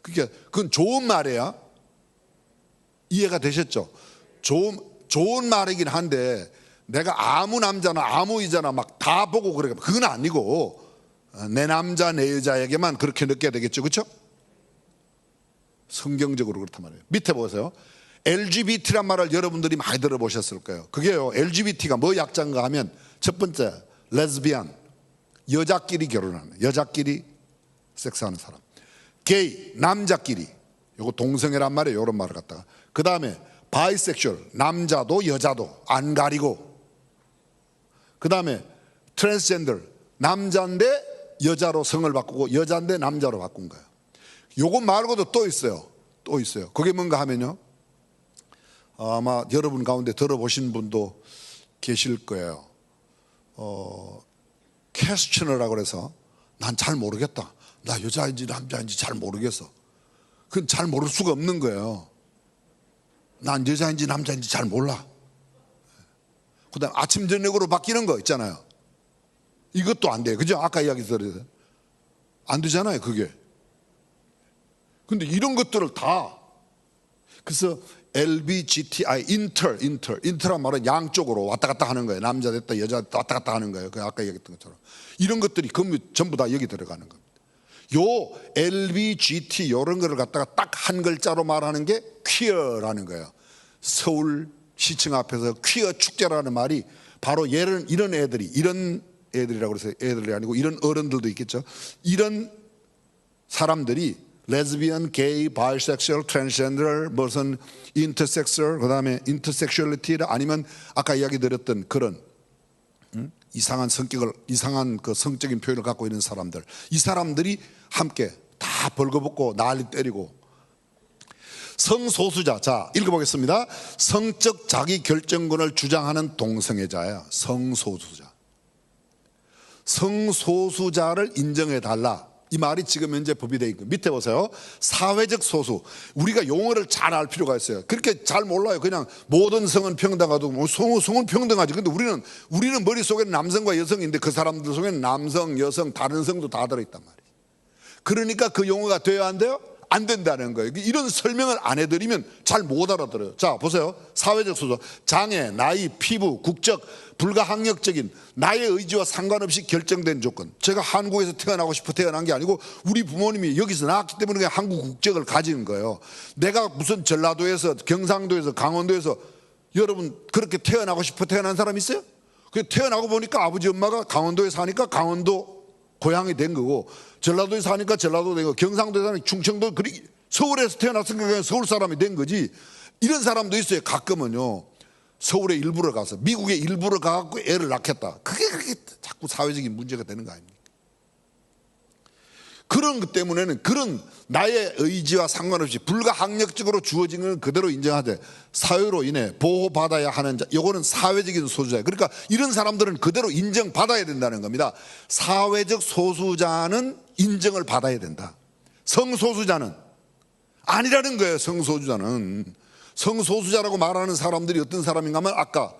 [SPEAKER 1] 그러니까 그건 좋은 말이야. 이해가 되셨죠? 좋은 말이긴 한데 내가 아무 남자나 아무 여자나 막 다 보고 그래, 그건 아니고 내 남자 내 여자에게만 그렇게 느껴야 되겠죠. 그렇죠? 성경적으로 그렇단 말이에요. 밑에 보세요. LGBT란 말을 여러분들이 많이 들어보셨을 거예요. 그게요, LGBT가 뭐 약자인가 하면 첫 번째 레즈비안, 여자끼리 결혼하는, 여자끼리 섹스하는 사람. 게이, 남자끼리, 요거 동성애란 말이에요. 요런 말을 갖다가. 그 다음에 바이섹슈얼, 남자도 여자도 안 가리고. 그 다음에 트랜스젠더, 남자인데 여자로 성을 바꾸고 여자인데 남자로 바꾼 거예요. 요거 말고도 또 있어요. 그게 뭔가 하면요, 아마 여러분 가운데 들어보신 분도 계실 거예요. 퀘스처너라고 그래서 난 잘 모르겠다, 나 여자인지 남자인지 잘 모르겠어. 그건 잘 모를 수가 없는 거예요. 난 여자인지 남자인지 잘 몰라. 그 다음 아침 저녁으로 바뀌는 거 있잖아요. 이것도 안 돼요. 그죠? 아까 이야기 들었어요. 안 되잖아요 그게. 근데 이런 것들을 다, 그래서 LBGTI, 인터란 말은 양쪽으로 왔다 갔다 하는 거예요. 남자 됐다 여자 됐다 왔다 갔다 하는 거예요. 그 아까 얘기했던 것처럼 이런 것들이 전부 다 여기 들어가는 겁니다. 요 LBGT 이런 거를 갖다가 딱 한 글자로 말하는 게 퀴어라는 거예요. 서울 시청 앞에서 퀴어 축제라는 말이 바로 이런 애들이라고 그래서 애들이 아니고 이런 어른들도 있겠죠. 이런 사람들이 레즈비언, 게이, 바이섹슈얼, 트랜스젠더, 무슨 인터섹슈얼, 그 다음에 인터섹슈얼리티, 아니면 아까 이야기 드렸던 그런 이상한 성격을, 이상한 그 성적인 표현을 갖고 있는 사람들, 이 사람들이 함께 다 벌거벗고 난리 때리고. 성소수자, 자 읽어보겠습니다. 성적 자기 결정권을 주장하는 동성애자예요. 성소수자를 인정해달라, 이 말이 지금 현재 법이 되어 있고, 밑에 보세요. 사회적 소수. 우리가 용어를 잘 알 필요가 있어요. 그렇게 잘 몰라요. 그냥 모든 성은 평등하고 뭐 성은 평등하지. 근데 우리는 머릿속에는 남성과 여성인데 그 사람들 속에는 남성, 여성, 다른 성도 다 들어있단 말이에요. 그러니까 그 용어가 돼야 안 돼요? 안 된다는 거예요. 이런 설명을 안 해드리면 잘 못 알아들어요. 자 보세요. 사회적 소수. 장애, 나이, 피부, 국적, 불가항력적인 나의 의지와 상관없이 결정된 조건. 제가 한국에서 태어나고 싶어 태어난 게 아니고 우리 부모님이 여기서 나왔기 때문에 그냥 한국 국적을 가진 거예요. 내가 무슨 전라도에서, 경상도에서, 강원도에서, 여러분 그렇게 태어나고 싶어 태어난 사람 있어요? 태어나고 보니까 아버지 엄마가 강원도에 사니까 강원도 고향이 된 거고, 전라도에 사니까 전라도 된 거고, 경상도에 사니까 충청도, 서울에서 태어났으니까 그냥 서울 사람이 된 거지. 이런 사람도 있어요. 가끔은요, 서울에 일부러 가서, 미국에 일부러 가갖고 애를 낳겠다. 그게 자꾸 사회적인 문제가 되는 거 아닙니까? 그런 것 때문에는 그런 나의 의지와 상관없이 불가항력적으로 주어진 건 그대로 인정하되 사회로 인해 보호받아야 하는 자, 이거는 사회적인 소수자예요. 그러니까 이런 사람들은 그대로 인정받아야 된다는 겁니다. 사회적 소수자는 인정을 받아야 된다. 성소수자는 아니라는 거예요. 성소수자라고 말하는 사람들이 어떤 사람인가 하면 아까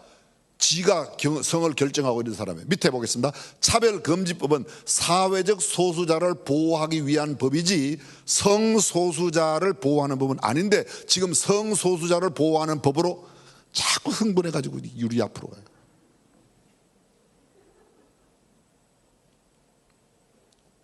[SPEAKER 1] 지가 성을 결정하고 있는 사람이에요. 밑에 보겠습니다. 차별금지법은 사회적 소수자를 보호하기 위한 법이지 성소수자를 보호하는 법은 아닌데, 지금 성소수자를 보호하는 법으로 자꾸 흥분해가지고 유리 앞으로 가요.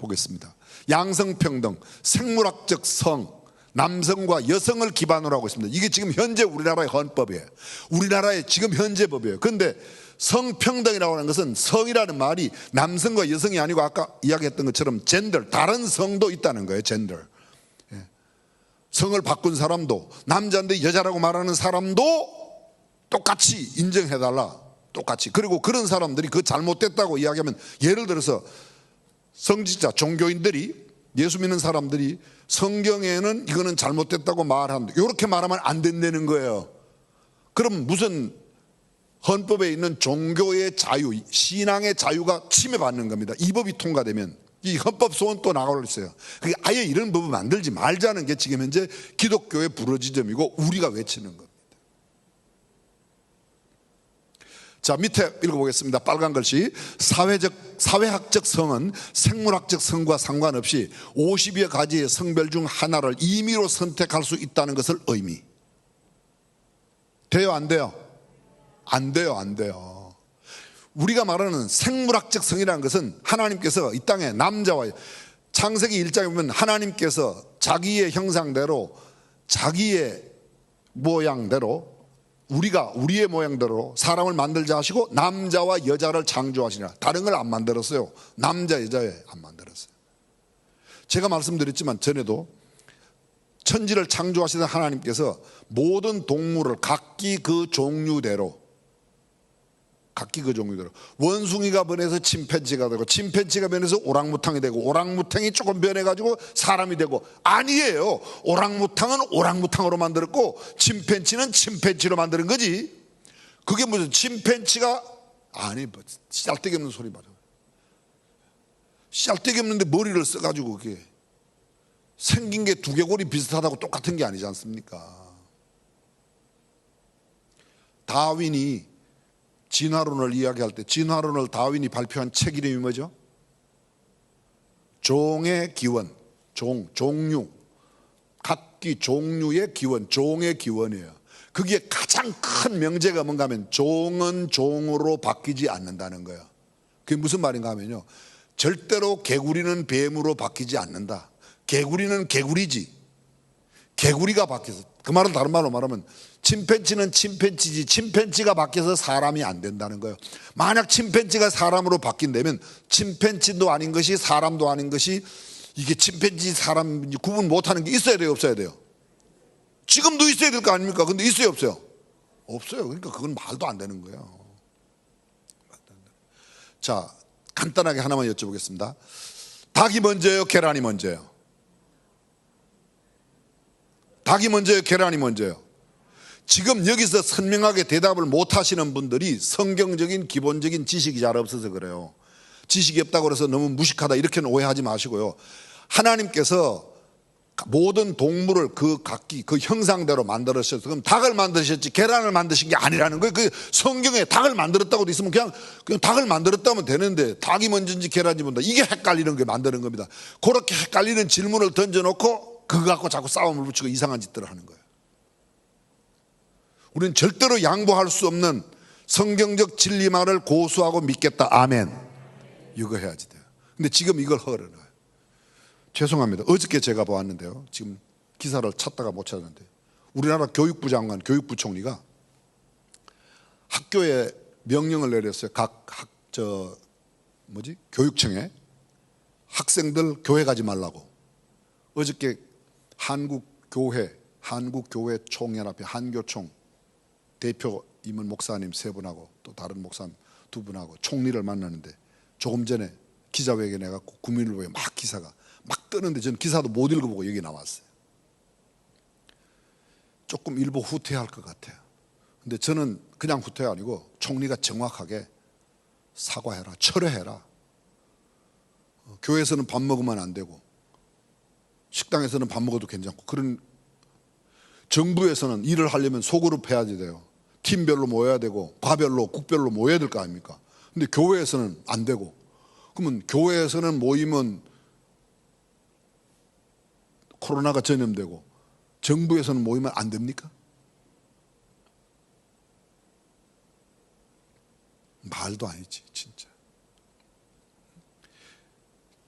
[SPEAKER 1] 보겠습니다. 양성평등, 생물학적 성, 남성과 여성을 기반으로 하고 있습니다. 이게 지금 현재 우리나라의 헌법이에요. 우리나라의 지금 현재 법이에요. 그런데 성평등이라고 하는 것은 성이라는 말이 남성과 여성이 아니고 아까 이야기했던 것처럼 젠더, 다른 성도 있다는 거예요. 젠더. 성을 바꾼 사람도, 남자인데 여자라고 말하는 사람도 똑같이 인정해달라. 똑같이. 그리고 그런 사람들이 그 잘못됐다고 이야기하면, 예를 들어서 성직자, 종교인들이, 예수 믿는 사람들이 성경에는 이거는 잘못됐다고 말한다, 이렇게 말하면 안 된다는 거예요. 그럼 무슨 헌법에 있는 종교의 자유, 신앙의 자유가 침해받는 겁니다. 이 법이 통과되면 이 헌법 소원 또 나가고 있어요. 그게 아예 이런 법을 만들지 말자는 게 지금 현재 기독교의 부르짖음이고 우리가 외치는 겁니다. 자, 밑에 읽어보겠습니다. 빨간 글씨. 사회학적 성은 생물학적 성과 상관없이 50여 가지의 성별 중 하나를 임의로 선택할 수 있다는 것을 의미. 돼요, 안 돼요? 안 돼요, 안 돼요. 우리가 말하는 생물학적 성이라는 것은 하나님께서 이 땅에 남자와, 창세기 1장에 보면 하나님께서 자기의 형상대로, 자기의 모양대로, 우리가 우리의 모양대로 사람을 만들자 하시고 남자와 여자를 창조하시니라. 다른 걸 안 만들었어요. 남자 여자에 안 만들었어요. 제가 말씀드렸지만 전에도 천지를 창조하시던 하나님께서 모든 동물을 각기 그 종류대로, 원숭이가 변해서 침팬지가 되고, 침팬지가 변해서 오랑우탕이 되고, 오랑우탕이 조금 변해가지고 사람이 되고, 아니에요. 오랑우탕은 오랑우탕으로 만들었고 침팬지는 침팬지로 만드는 거지. 그게 무슨 침팬지가, 아니 뭐 쌀데기 없는 소리 말이야. 쌀데기 없는데 머리를 써가지고 그게 생긴 게 두개골이 비슷하다고 똑같은 게 아니지 않습니까? 다윈이 진화론을 이야기할 때, 진화론을 다윈이 발표한 책 이름이 뭐죠? 종의 기원, 종류, 각기 종류의 기원, 종의 기원이에요. 그게 가장 큰 명제가 뭔가 하면 종은 종으로 바뀌지 않는다는 거예요. 그게 무슨 말인가 하면요, 절대로 개구리는 뱀으로 바뀌지 않는다. 개구리는 개구리지, 개구리가 바뀌어서, 그 말은 다른 말로 말하면 침팬지는 침팬지지, 침팬지가 바뀌어서 사람이 안 된다는 거예요. 만약 침팬지가 사람으로 바뀐다면 침팬지도 아닌 것이 사람도 아닌 것이, 이게 침팬지 사람 구분 못하는 게 있어야 돼요, 없어야 돼요? 지금도 있어야 될 거 아닙니까? 근데 있어요, 없어요? 없어요. 그러니까 그건 말도 안 되는 거예요. 자, 간단하게 하나만 여쭤보겠습니다. 닭이 먼저예요, 계란이 먼저예요? 닭이 먼저예요, 계란이 먼저예요? 지금 여기서 선명하게 대답을 못 하시는 분들이 성경적인 기본적인 지식이 잘 없어서 그래요. 지식이 없다고 해서 너무 무식하다 이렇게는 오해하지 마시고요. 하나님께서 모든 동물을 그 각기 그 형상대로 만들으셨어요. 그럼 닭을 만드셨지 계란을 만드신 게 아니라는 거예요. 그 성경에 닭을 만들었다고 돼 있으면 그냥 닭을 만들었다면 되는데, 닭이 먼저인지 계란이 먼저, 이게 헷갈리는 게 만드는 겁니다. 그렇게 헷갈리는 질문을 던져놓고 그거 갖고 자꾸 싸움을 붙이고 이상한 짓들을 하는 거예요. 우리는 절대로 양보할 수 없는 성경적 진리만을 고수하고 믿겠다. 아멘. 이거 해야지 돼요. 근데 지금 이걸 허러나요. 죄송합니다. 어저께 제가 보았는데요, 지금 기사를 찾다가 못 찾았는데, 우리나라 교육부 장관, 교육부 총리가 학교에 명령을 내렸어요. 각 교육청에 학생들 교회 가지 말라고. 어저께 한국교회 총연합회 한교총 대표 임원 목사님 3분하고 또 다른 목사님 2분하고 총리를 만나는데, 조금 전에 기자회견 해갖고 국민일보에 막 기사가 막 뜨는데, 저는 기사도 못 읽어보고 여기 나왔어요. 조금 일부 후퇴할 것 같아요. 근데 저는 그냥 후퇴가 아니고 총리가 정확하게 사과해라, 철회해라. 교회에서는 밥 먹으면 안 되고 식당에서는 밥 먹어도 괜찮고, 그런 정부에서는 일을 하려면 소그룹 해야지 돼요. 팀별로 모여야 되고 과별로 국별로 모여야 될 거 아닙니까? 근데 교회에서는 안 되고, 그러면 교회에서는 모이면 코로나가 전염되고 정부에서는 모이면 안 됩니까? 말도 아니지 진짜.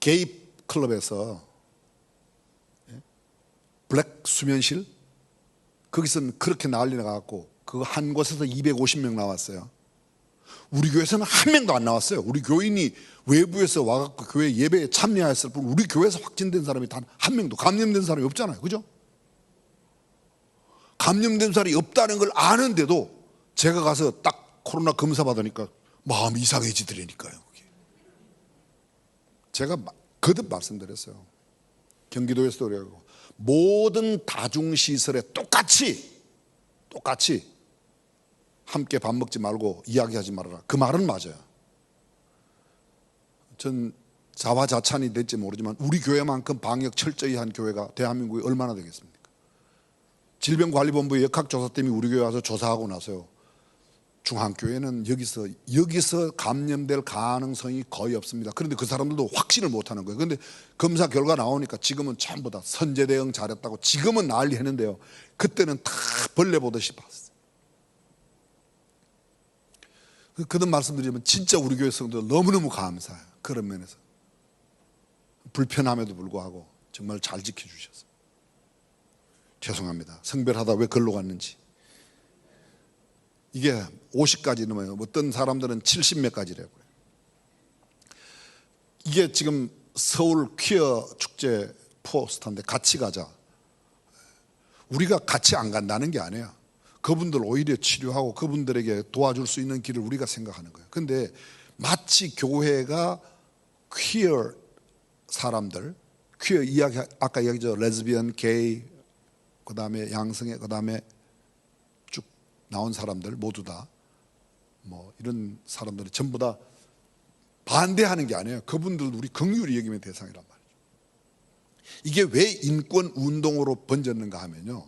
[SPEAKER 1] 개입 클럽에서 블랙 수면실 거기서는 그렇게 난리 나갖고 그 한 곳에서 250명 나왔어요. 우리 교회에서는 한 명도 안 나왔어요. 우리 교인이 외부에서 와갖고 교회 예배에 참여했을 뿐 우리 교회에서 확진된 사람이 단 한 명도, 감염된 사람이 없잖아요. 그죠? 감염된 사람이 없다는 걸 아는데도 제가 가서 딱 코로나 검사 받으니까 마음이 이상해지더라니까요. 제가 거듭 말씀드렸어요. 경기도에서도 그래요. 모든 다중시설에 똑같이 함께 밥 먹지 말고 이야기하지 말아라. 그 말은 맞아요. 전 자화자찬이 될지 모르지만 우리 교회만큼 방역 철저히 한 교회가 대한민국에 얼마나 되겠습니까? 질병관리본부의 역학조사 때문에 우리 교회 와서 조사하고 나서요, 중앙교회는 여기서 감염될 가능성이 거의 없습니다. 그런데 그 사람들도 확신을 못하는 거예요. 그런데 검사 결과 나오니까 지금은 전부 다 선제 대응 잘했다고 지금은 난리 했는데요, 그때는 다 벌레 보듯이 봤어요. 그런 말씀드리면 진짜 우리 교회 성도들 너무너무 감사해요. 그런 면에서 불편함에도 불구하고 정말 잘 지켜주셔서 죄송합니다. 성별하다 왜 걸로 갔는지. 이게 50까지 넘어요. 어떤 사람들은 70몇 가지라고요. 이게 지금 서울 퀴어 축제 포스터인데 같이 가자. 우리가 같이 안 간다는 게 아니에요. 그분들 오히려 치료하고 그분들에게 도와줄 수 있는 길을 우리가 생각하는 거예요. 그런데 마치 교회가 퀴어 사람들, 퀴어 이야기, 아까 이야기죠. 레즈비언, 게이, 그 다음에 양성애, 그 다음에 쭉 나온 사람들 모두 다 뭐 이런 사람들이 전부 다 반대하는 게 아니에요. 그분들도 우리 긍휼히 여기면 대상이란 말이죠. 이게 왜 인권 운동으로 번졌는가 하면요,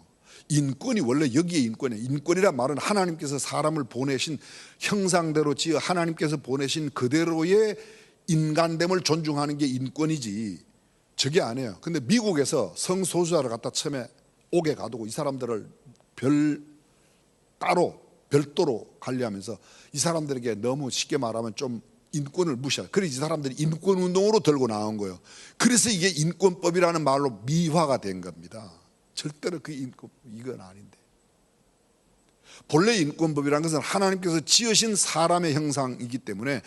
[SPEAKER 1] 인권이 원래 여기에 인권이에요. 인권이란 말은 하나님께서 사람을 보내신 형상대로 지어 하나님께서 보내신 그대로의 인간됨을 존중하는 게 인권이지 저게 아니에요. 근데 미국에서 성소수자를 갖다 처음에 옥에 가두고 이 사람들을 별도로 관리하면서 이 사람들에게 너무 쉽게 말하면 좀 인권을 무시하고, 그래서 이 사람들이 인권운동으로 들고 나온 거예요. 그래서 이게 인권법이라는 말로 미화가 된 겁니다. 절대로 그 인권, 이건 아닌데. 본래 인권법이라는 것은 하나님께서 지으신 사람의 형상이기 때문에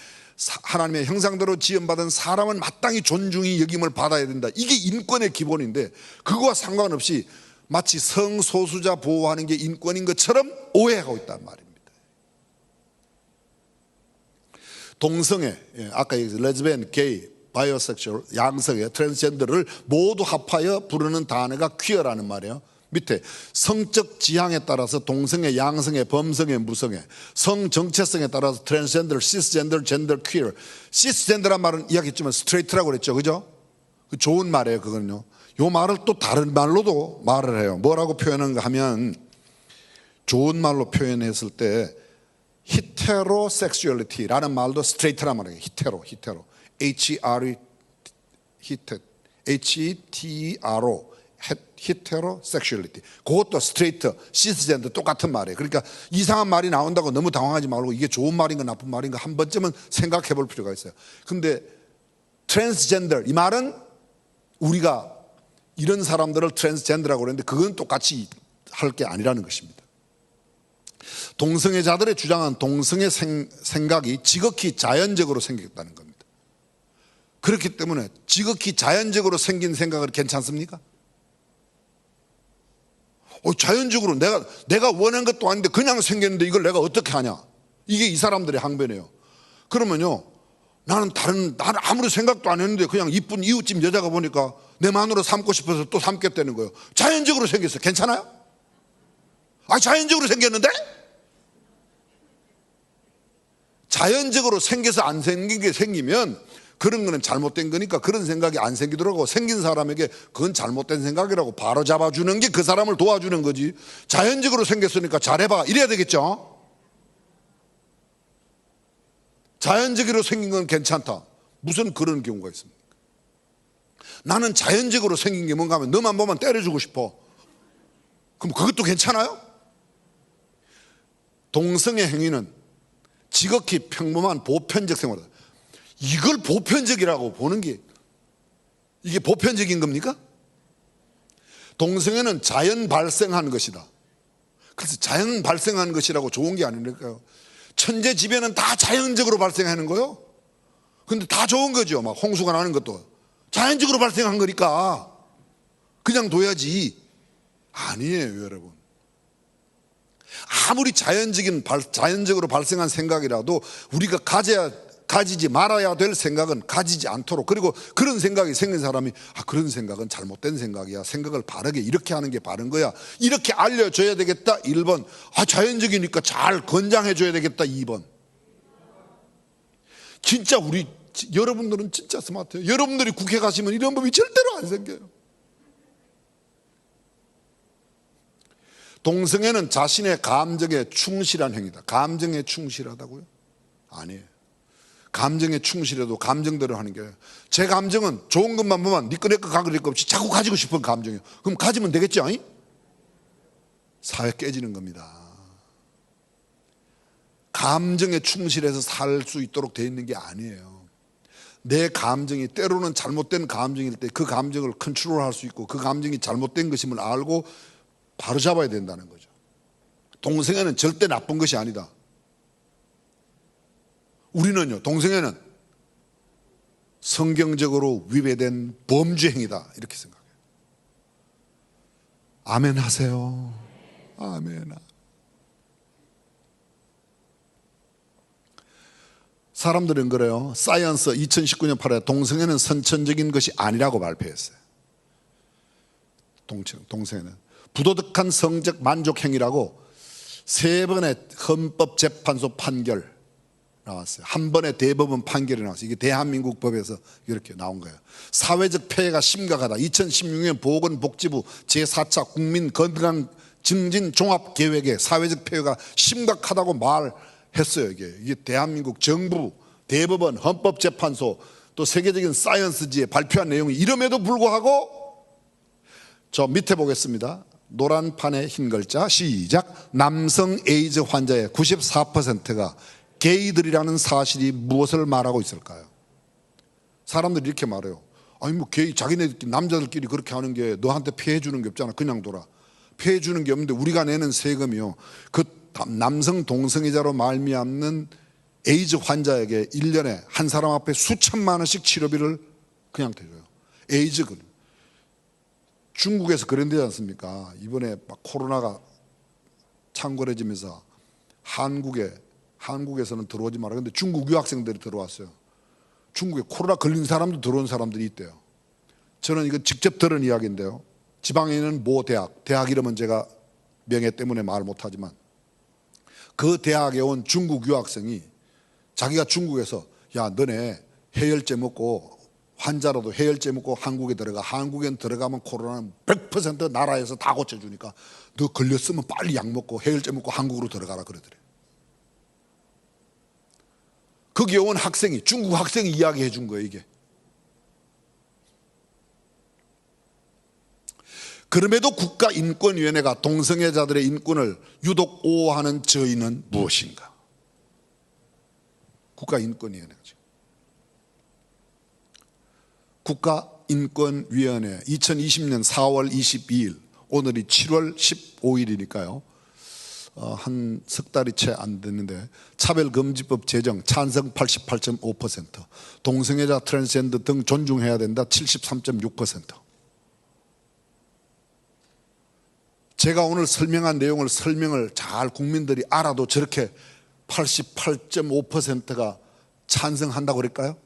[SPEAKER 1] 하나님의 형상대로 지음받은 사람은 마땅히 존중이 여김을 받아야 된다. 이게 인권의 기본인데 그거와 상관없이 마치 성소수자 보호하는 게 인권인 것처럼 오해하고 있단 말입니다. 동성애, 아까 얘기했죠. 레즈비언, 게이, 바이오섹슈얼, 양성애, 트랜스젠더를 모두 합하여 부르는 단어가 퀴어라는 말이에요. 밑에 성적 지향에 따라서 동성애, 양성애, 범성애, 무성애, 성 정체성에 따라서 트랜스젠더, 시스젠더, 젠더, 퀴어. 시스젠더란 말은 이야기했지만 스트레이트라고 그랬죠, 그죠? 좋은 말이에요, 그거는요. 요 말을 또 다른 말로도 말을 해요. 뭐라고 표현하는가 하면, 좋은 말로 표현했을 때 히테로섹슈얼리티라는 말도 스트레이트란 말이에요. 히테로 H-E-T-E-R-O 히테로섹슈얼리티. 그것도 스트레이트, 시스젠더 똑같은 말이에요. 그러니까 이상한 말이 나온다고 너무 당황하지 말고 이게 좋은 말인가 나쁜 말인가 한 번쯤은 생각해 볼 필요가 있어요. 근데 트랜스젠더, 이 말은 우리가 이런 사람들을 트랜스젠더라고 그러는데 그건 똑같이 할 게 아니라는 것입니다. 동성애자들의 주장한 동성애 생각이 지극히 자연적으로 생겼다는 겁니다. 그렇기 때문에 지극히 자연적으로 생긴 생각은 괜찮습니까? 자연적으로 내가 원한 것도 아닌데 그냥 생겼는데 이걸 내가 어떻게 하냐? 이게 이 사람들의 항변이에요. 그러면요, 나는 아무리 생각도 안 했는데 그냥 이쁜 이웃집 여자가 보니까 내 마누라 삼고 싶어서 또 삼겠다는 거예요. 자연적으로 생겼어요. 괜찮아요? 자연적으로 생겼는데? 자연적으로 생겨서 안 생긴 게 생기면 그런 거는 잘못된 거니까 그런 생각이 안 생기더라고. 생긴 사람에게 그건 잘못된 생각이라고 바로 잡아주는 게 그 사람을 도와주는 거지. 자연적으로 생겼으니까 잘해봐 이래야 되겠죠. 자연적으로 생긴 건 괜찮다. 무슨 그런 경우가 있습니까? 나는 자연적으로 생긴 게 뭔가 하면 너만 보면 때려주고 싶어. 그럼 그것도 괜찮아요? 동성애 행위는 지극히 평범한 보편적 생활이다. 이걸 보편적이라고 보는 게 이게 보편적인 겁니까? 동성애는 자연 발생한 것이다. 그래서 자연 발생한 것이라고 좋은 게 아니니까요. 천재지변은 다 자연적으로 발생하는 거요. 근데 다 좋은 거죠. 막 홍수가 나는 것도 자연적으로 발생한 거니까 그냥 둬야지. 아니에요, 여러분. 아무리 자연적으로 발생한 생각이라도 우리가 가지지 말아야 될 생각은 가지지 않도록, 그리고 그런 생각이 생긴 사람이 그런 생각은 잘못된 생각이야, 생각을 바르게 이렇게 하는 게 바른 거야, 이렇게 알려줘야 되겠다. 1번. 자연적이니까 잘 권장해 줘야 되겠다. 2번. 진짜 여러분들은 진짜 스마트해요. 여러분들이 국회 가시면 이런 법이 절대로 안 생겨요. 동성애는 자신의 감정에 충실한 행위다. 감정에 충실하다고요? 아니에요. 감정에 충실해도 감정대로 하는 게, 제 감정은 좋은 것만 보면 니꺼 내꺼 가그릴 거 없이 자꾸 가지고 싶은 감정이에요. 그럼 가지면 되겠죠? 아니? 사회 깨지는 겁니다. 감정에 충실해서 살 수 있도록 돼 있는 게 아니에요. 내 감정이 때로는 잘못된 감정일 때 그 감정을 컨트롤할 수 있고, 그 감정이 잘못된 것임을 알고 바로 잡아야 된다는 거죠. 동성애는 절대 나쁜 것이 아니다. 우리는요, 동성애는 성경적으로 위배된 범죄 행위다, 이렇게 생각해요. 아멘 하세요. 아멘. 사람들은 그래요. 사이언스 2019년 8월 동성애는 선천적인 것이 아니라고 발표했어요. 동성애는 부도덕한 성적 만족 행위라고 3번의 헌법재판소 판결 나왔어요. 한 번의 대법원 판결이 나왔어요. 이게 대한민국 법에서 이렇게 나온 거예요. 사회적 폐해가 심각하다. 2016년 보건복지부 제4차 국민건강증진종합계획에 사회적 폐해가 심각하다고 말했어요. 이게 대한민국 정부, 대법원, 헌법재판소, 또 세계적인 사이언스지에 발표한 내용이 이름에도 불구하고, 저 밑에 보겠습니다. 노란 판에 흰 글자 시작. 남성 에이즈 환자의 94%가 게이들이라는 사실이 무엇을 말하고 있을까요? 사람들이 이렇게 말해요. 게이, 자기네들끼리, 남자들끼리 그렇게 하는 게 너한테 피해 주는 게 없잖아. 그냥 돌아. 피해 주는 게 없는데 우리가 내는 세금이요, 그 남성 동성애자로 말미암는 에이즈 환자에게 1년에 한 사람 앞에 수천만 원씩 치료비를 그냥 대줘요. 에이즈, 중국에서 그런 데지 않습니까? 이번에 막 코로나가 창궐해지면서 한국에서는 들어오지 마라. 근데 중국 유학생들이 들어왔어요. 중국에 코로나 걸린 사람도 들어온 사람들이 있대요. 저는 이거 직접 들은 이야기인데요. 지방에 있는 모 대학 이름은 제가 명예 때문에 말 못하지만, 그 대학에 온 중국 유학생이 자기가 중국에서, 야, 너네 해열제 먹고, 환자라도 해열제 먹고 한국에 들어가. 한국엔 들어가면 코로나는 100% 나라에서 다 고쳐주니까 너 걸렸으면 빨리 약 먹고 해열제 먹고 한국으로 들어가라 그러더래요. 거기에 온 학생이, 중국 학생이 이야기해 준 거예요, 이게. 그럼에도 국가인권위원회가 동성애자들의 인권을 유독 옹호하는 저희는 무엇인가? 국가인권위원회죠. 국가인권위원회 2020년 4월 22일, 오늘이 7월 15일이니까요. 한 석 달이 채 안 됐는데, 차별금지법 제정 찬성 88.5%, 동성애자, 트랜스젠더 등 존중해야 된다 73.6%. 제가 오늘 설명한 내용을 잘 국민들이 알아도 저렇게 88.5%가 찬성한다고 그럴까요?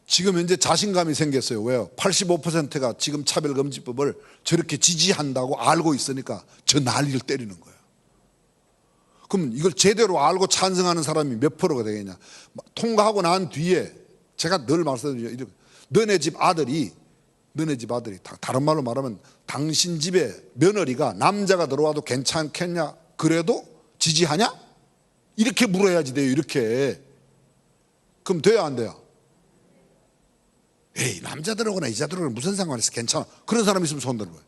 [SPEAKER 1] 지금 현재 자신감이 생겼어요. 왜요? 85%가 지금 차별금지법을 저렇게 지지한다고 알고 있으니까 저 난리를 때리는 거예요. 그럼 이걸 제대로 알고 찬성하는 사람이 몇 프로가 되겠냐? 통과하고 난 뒤에 제가 늘 말씀드리죠. 너네 집 아들이, 다른 말로 말하면 당신 집에 며느리가 남자가 들어와도 괜찮겠냐? 그래도 지지하냐? 이렇게 물어야지 돼요. 이렇게. 그럼 돼야 안 돼요? 에이, 남자 들어오거나 여자 들어오거나 무슨 상관이 있어? 괜찮아. 그런 사람 있으면 손 들어봐요.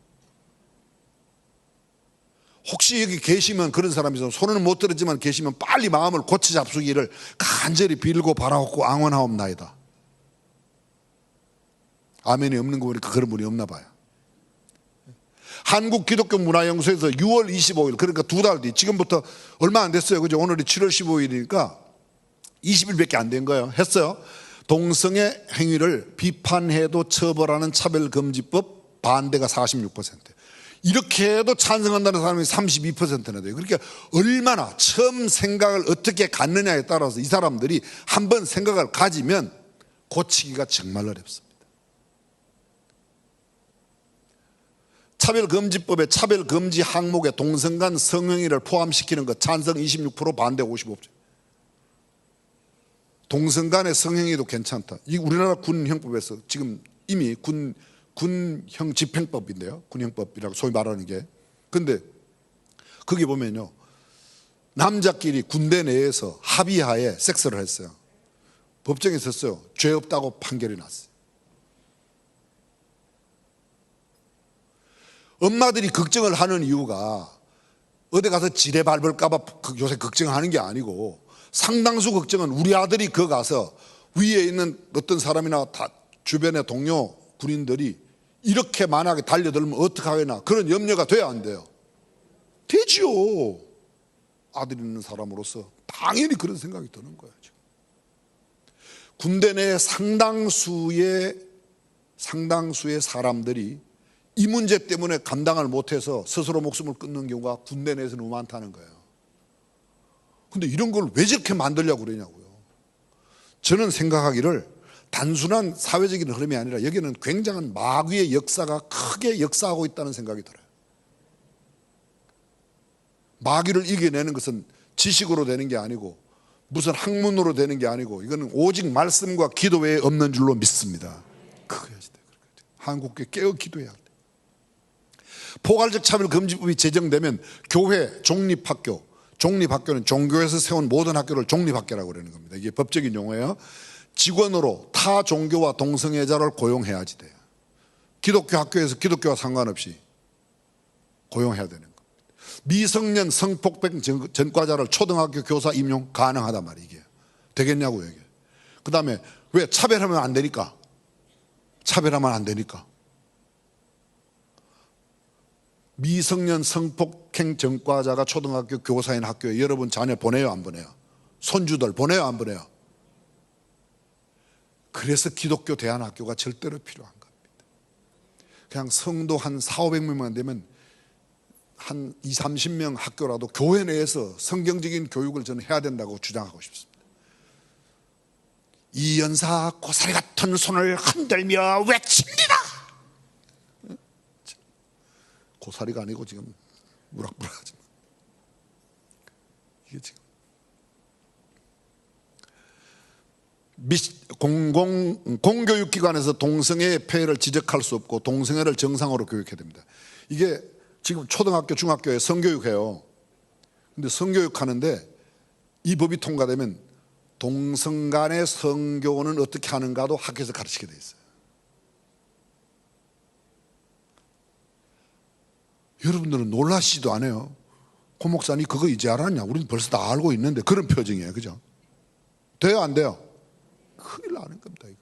[SPEAKER 1] 혹시 여기 계시면, 그런 사람이 있으면, 손은 못 들었지만 계시면 빨리 마음을 고쳐 잡수기를 간절히 빌고 바라옵고 앙원하옵나이다. 아멘이 없는 거 보니까 그런 분이 없나 봐요. 한국기독교문화연구소에서 6월 25일, 그러니까 2달 뒤, 지금부터 얼마 안 됐어요. 그죠? 오늘이 7월 15일이니까 20일밖에 안 된 거예요. 했어요. 동성애 행위를 비판해도 처벌하는 차별금지법 반대가 46%. 이렇게 해도 찬성한다는 사람이 32%나 돼요. 그러니까 얼마나 처음 생각을 어떻게 갖느냐에 따라서 이 사람들이 한번 생각을 가지면 고치기가 정말 어렵습니다. 차별금지법의 차별금지 항목에 동성 간 성행위를 포함시키는 것 찬성 26%, 반대 55%. 동성 간의 성행위도 괜찮다. 이 우리나라 군형법에서 지금 이미 군형 집행법인데요. 군형법이라고 소위 말하는 게. 근데 거기 보면요, 남자끼리 군대 내에서 합의하에 섹스를 했어요. 법정에 있었어요. 죄 없다고 판결이 났어요. 엄마들이 걱정을 하는 이유가 어디 가서 지뢰 밟을까봐 요새 걱정하는 게 아니고, 상당수 걱정은 우리 아들이 거 가서 위에 있는 어떤 사람이나 다 주변의 동료 군인들이 이렇게 만약에 달려들면 어떡하겠나, 그런 염려가 돼야 안 돼요? 되지요. 아들 있는 사람으로서 당연히 그런 생각이 드는 거예요. 지금. 군대 내 상당수의 사람들이 이 문제 때문에 감당을 못해서 스스로 목숨을 끊는 경우가 군대 내에서 너무 많다는 거예요. 근데 이런 걸 왜 저렇게 만들려고 그러냐고요. 저는 생각하기를 단순한 사회적인 흐름이 아니라 여기는 굉장한 마귀의 역사가 크게 역사하고 있다는 생각이 들어요. 마귀를 이겨내는 것은 지식으로 되는 게 아니고 무슨 학문으로 되는 게 아니고 이거는 오직 말씀과 기도 외에 없는 줄로 믿습니다. 그거야지. 한국교회 깨어 기도해야 돼. 포괄적 차별금지법이 제정되면 교회, 종립학교는 종교에서 세운 모든 학교를 종립학교라고 그러는 겁니다. 이게 법적인 용어예요. 직원으로 타 종교와 동성애자를 고용해야지 돼요. 기독교 학교에서 기독교와 상관없이 고용해야 되는 겁니다. 미성년 성폭행 전과자를 초등학교 교사 임용 가능하단 말이에요. 이게 되겠냐고요. 이게. 그 다음에 왜 차별하면 안 되니까. 미성년 성폭행 전과자가 초등학교 교사인 학교에 여러분 자녀 보내요, 안 보내요? 손주들 보내요, 안 보내요? 그래서 기독교 대안학교가 절대로 필요한 겁니다. 그냥 성도 한 400~500명만 되면 한 20~30명 학교라도 교회 내에서 성경적인 교육을 저는 해야 된다고 주장하고 싶습니다. 이 연사 고사리 같은 손을 흔들며 외칩니다. 고사리가 아니고 지금 무락무락하지만 이게 지금 공교육기관에서 동성애의 폐해를 지적할 수 없고 동성애를 정상으로 교육해야 됩니다. 이게 지금 초등학교, 중학교에 성교육해요. 근데 성교육하는데 이 법이 통과되면 동성 간의 성교는 어떻게 하는가도 학교에서 가르치게 돼 있어요. 여러분들은 놀라시지도 않아요. 고 목사님 그거 이제 알았냐? 우리는 벌써 다 알고 있는데, 그런 표정이에요. 그죠? 돼요, 안 돼요? 큰일 나는 겁니다. 이거.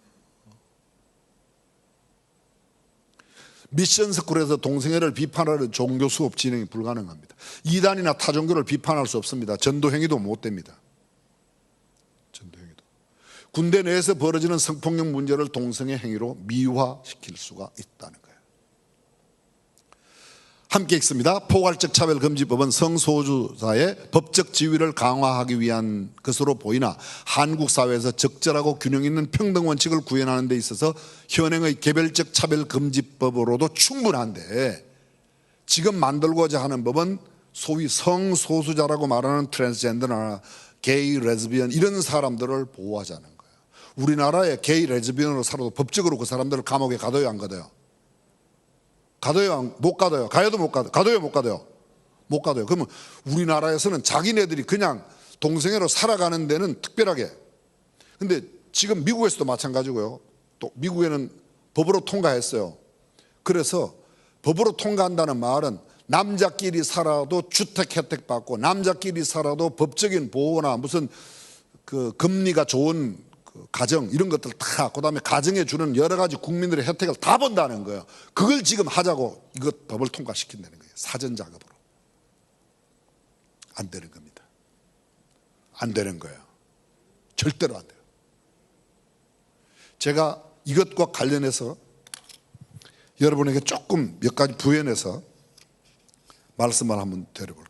[SPEAKER 1] 미션 스쿨에서 동성애를 비판하는 종교 수업 진행이 불가능합니다. 이단이나 타종교를 비판할 수 없습니다. 전도행위도 못 됩니다. 전도행위도. 군대 내에서 벌어지는 성폭력 문제를 동성애 행위로 미화시킬 수가 있다는 거예요. 함께 읽습니다. 포괄적 차별금지법은 성소수자의 법적 지위를 강화하기 위한 것으로 보이나 한국 사회에서 적절하고 균형 있는 평등 원칙을 구현하는 데 있어서 현행의 개별적 차별금지법으로도 충분한데, 지금 만들고자 하는 법은 소위 성소수자라고 말하는 트랜스젠더나 게이, 레즈비언 이런 사람들을 보호하자는 거예요. 우리나라에 게이, 레즈비언으로 살아도 법적으로 그 사람들을 감옥에 가둬요, 안 가둬요? 가둬요, 못 가둬요? 가요도 못 가둬요? 가둬요, 못 가둬요? 못 가둬요. 그러면 우리나라에서는 자기네들이 그냥 동성애로 살아가는 데는 특별하게. 근데 지금 미국에서도 마찬가지고요. 또 미국에는 법으로 통과했어요. 그래서 법으로 통과한다는 말은 남자끼리 살아도 주택 혜택 받고, 남자끼리 살아도 법적인 보호나 무슨 그 금리가 좋은 그 가정 이런 것들 다, 그다음에 가정에 주는 여러 가지 국민들의 혜택을 다 본다는 거예요. 그걸 지금 하자고 이거 법을 통과시킨다는 거예요. 사전 작업으로. 안 되는 겁니다. 안 되는 거예요. 절대로 안 돼요. 제가 이것과 관련해서 여러분에게 조금 몇 가지 부연해서 말씀을 한번 드려볼게요.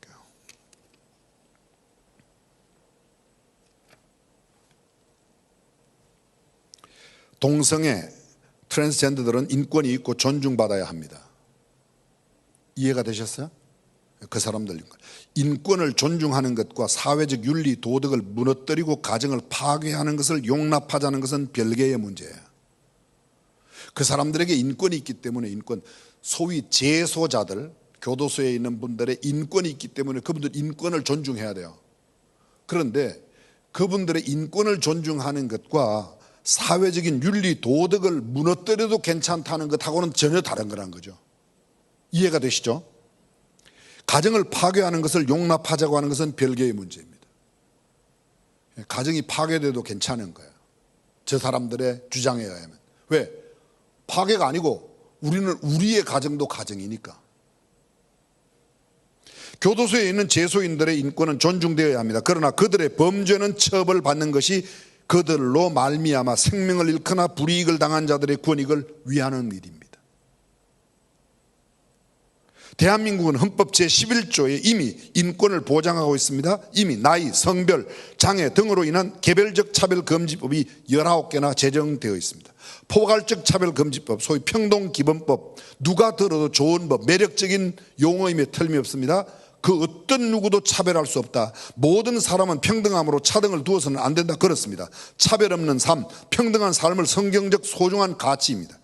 [SPEAKER 1] 동성애, 트랜스젠더들은 인권이 있고 존중받아야 합니다. 이해가 되셨어요? 그 사람들 인권을 존중하는 것과 사회적 윤리 도덕을 무너뜨리고 가정을 파괴하는 것을 용납하자는 것은 별개의 문제예요. 그 사람들에게 인권이 있기 때문에 인권, 소위 재소자들, 교도소에 있는 분들의 인권이 있기 때문에 그분들 인권을 존중해야 돼요. 그런데 그분들의 인권을 존중하는 것과 사회적인 윤리 도덕을 무너뜨려도 괜찮다는 것하고는 전혀 다른 거란 거죠. 이해가 되시죠? 가정을 파괴하는 것을 용납하자고 하는 것은 별개의 문제입니다. 가정이 파괴돼도 괜찮은 거예요. 저 사람들의 주장에 의하면. 왜? 파괴가 아니고 우리는 우리의 가정도 가정이니까. 교도소에 있는 재소인들의 인권은 존중되어야 합니다. 그러나 그들의 범죄는 처벌받는 것이 그들로 말미암아 생명을 잃거나 불이익을 당한 자들의 권익을 위하는 일입니다. 대한민국은 헌법 제11조에 이미 인권을 보장하고 있습니다. 이미 나이, 성별, 장애 등으로 인한 개별적 차별금지법이 19개나 제정되어 있습니다. 포괄적 차별금지법, 소위 평등기본법, 누가 들어도 좋은 법, 매력적인 용어임에 틀림없습니다. 그 어떤 누구도 차별할 수 없다. 모든 사람은 평등함으로 차등을 두어서는 안 된다. 그렇습니다. 차별 없는 삶, 평등한 삶을 성경적 소중한 가치입니다.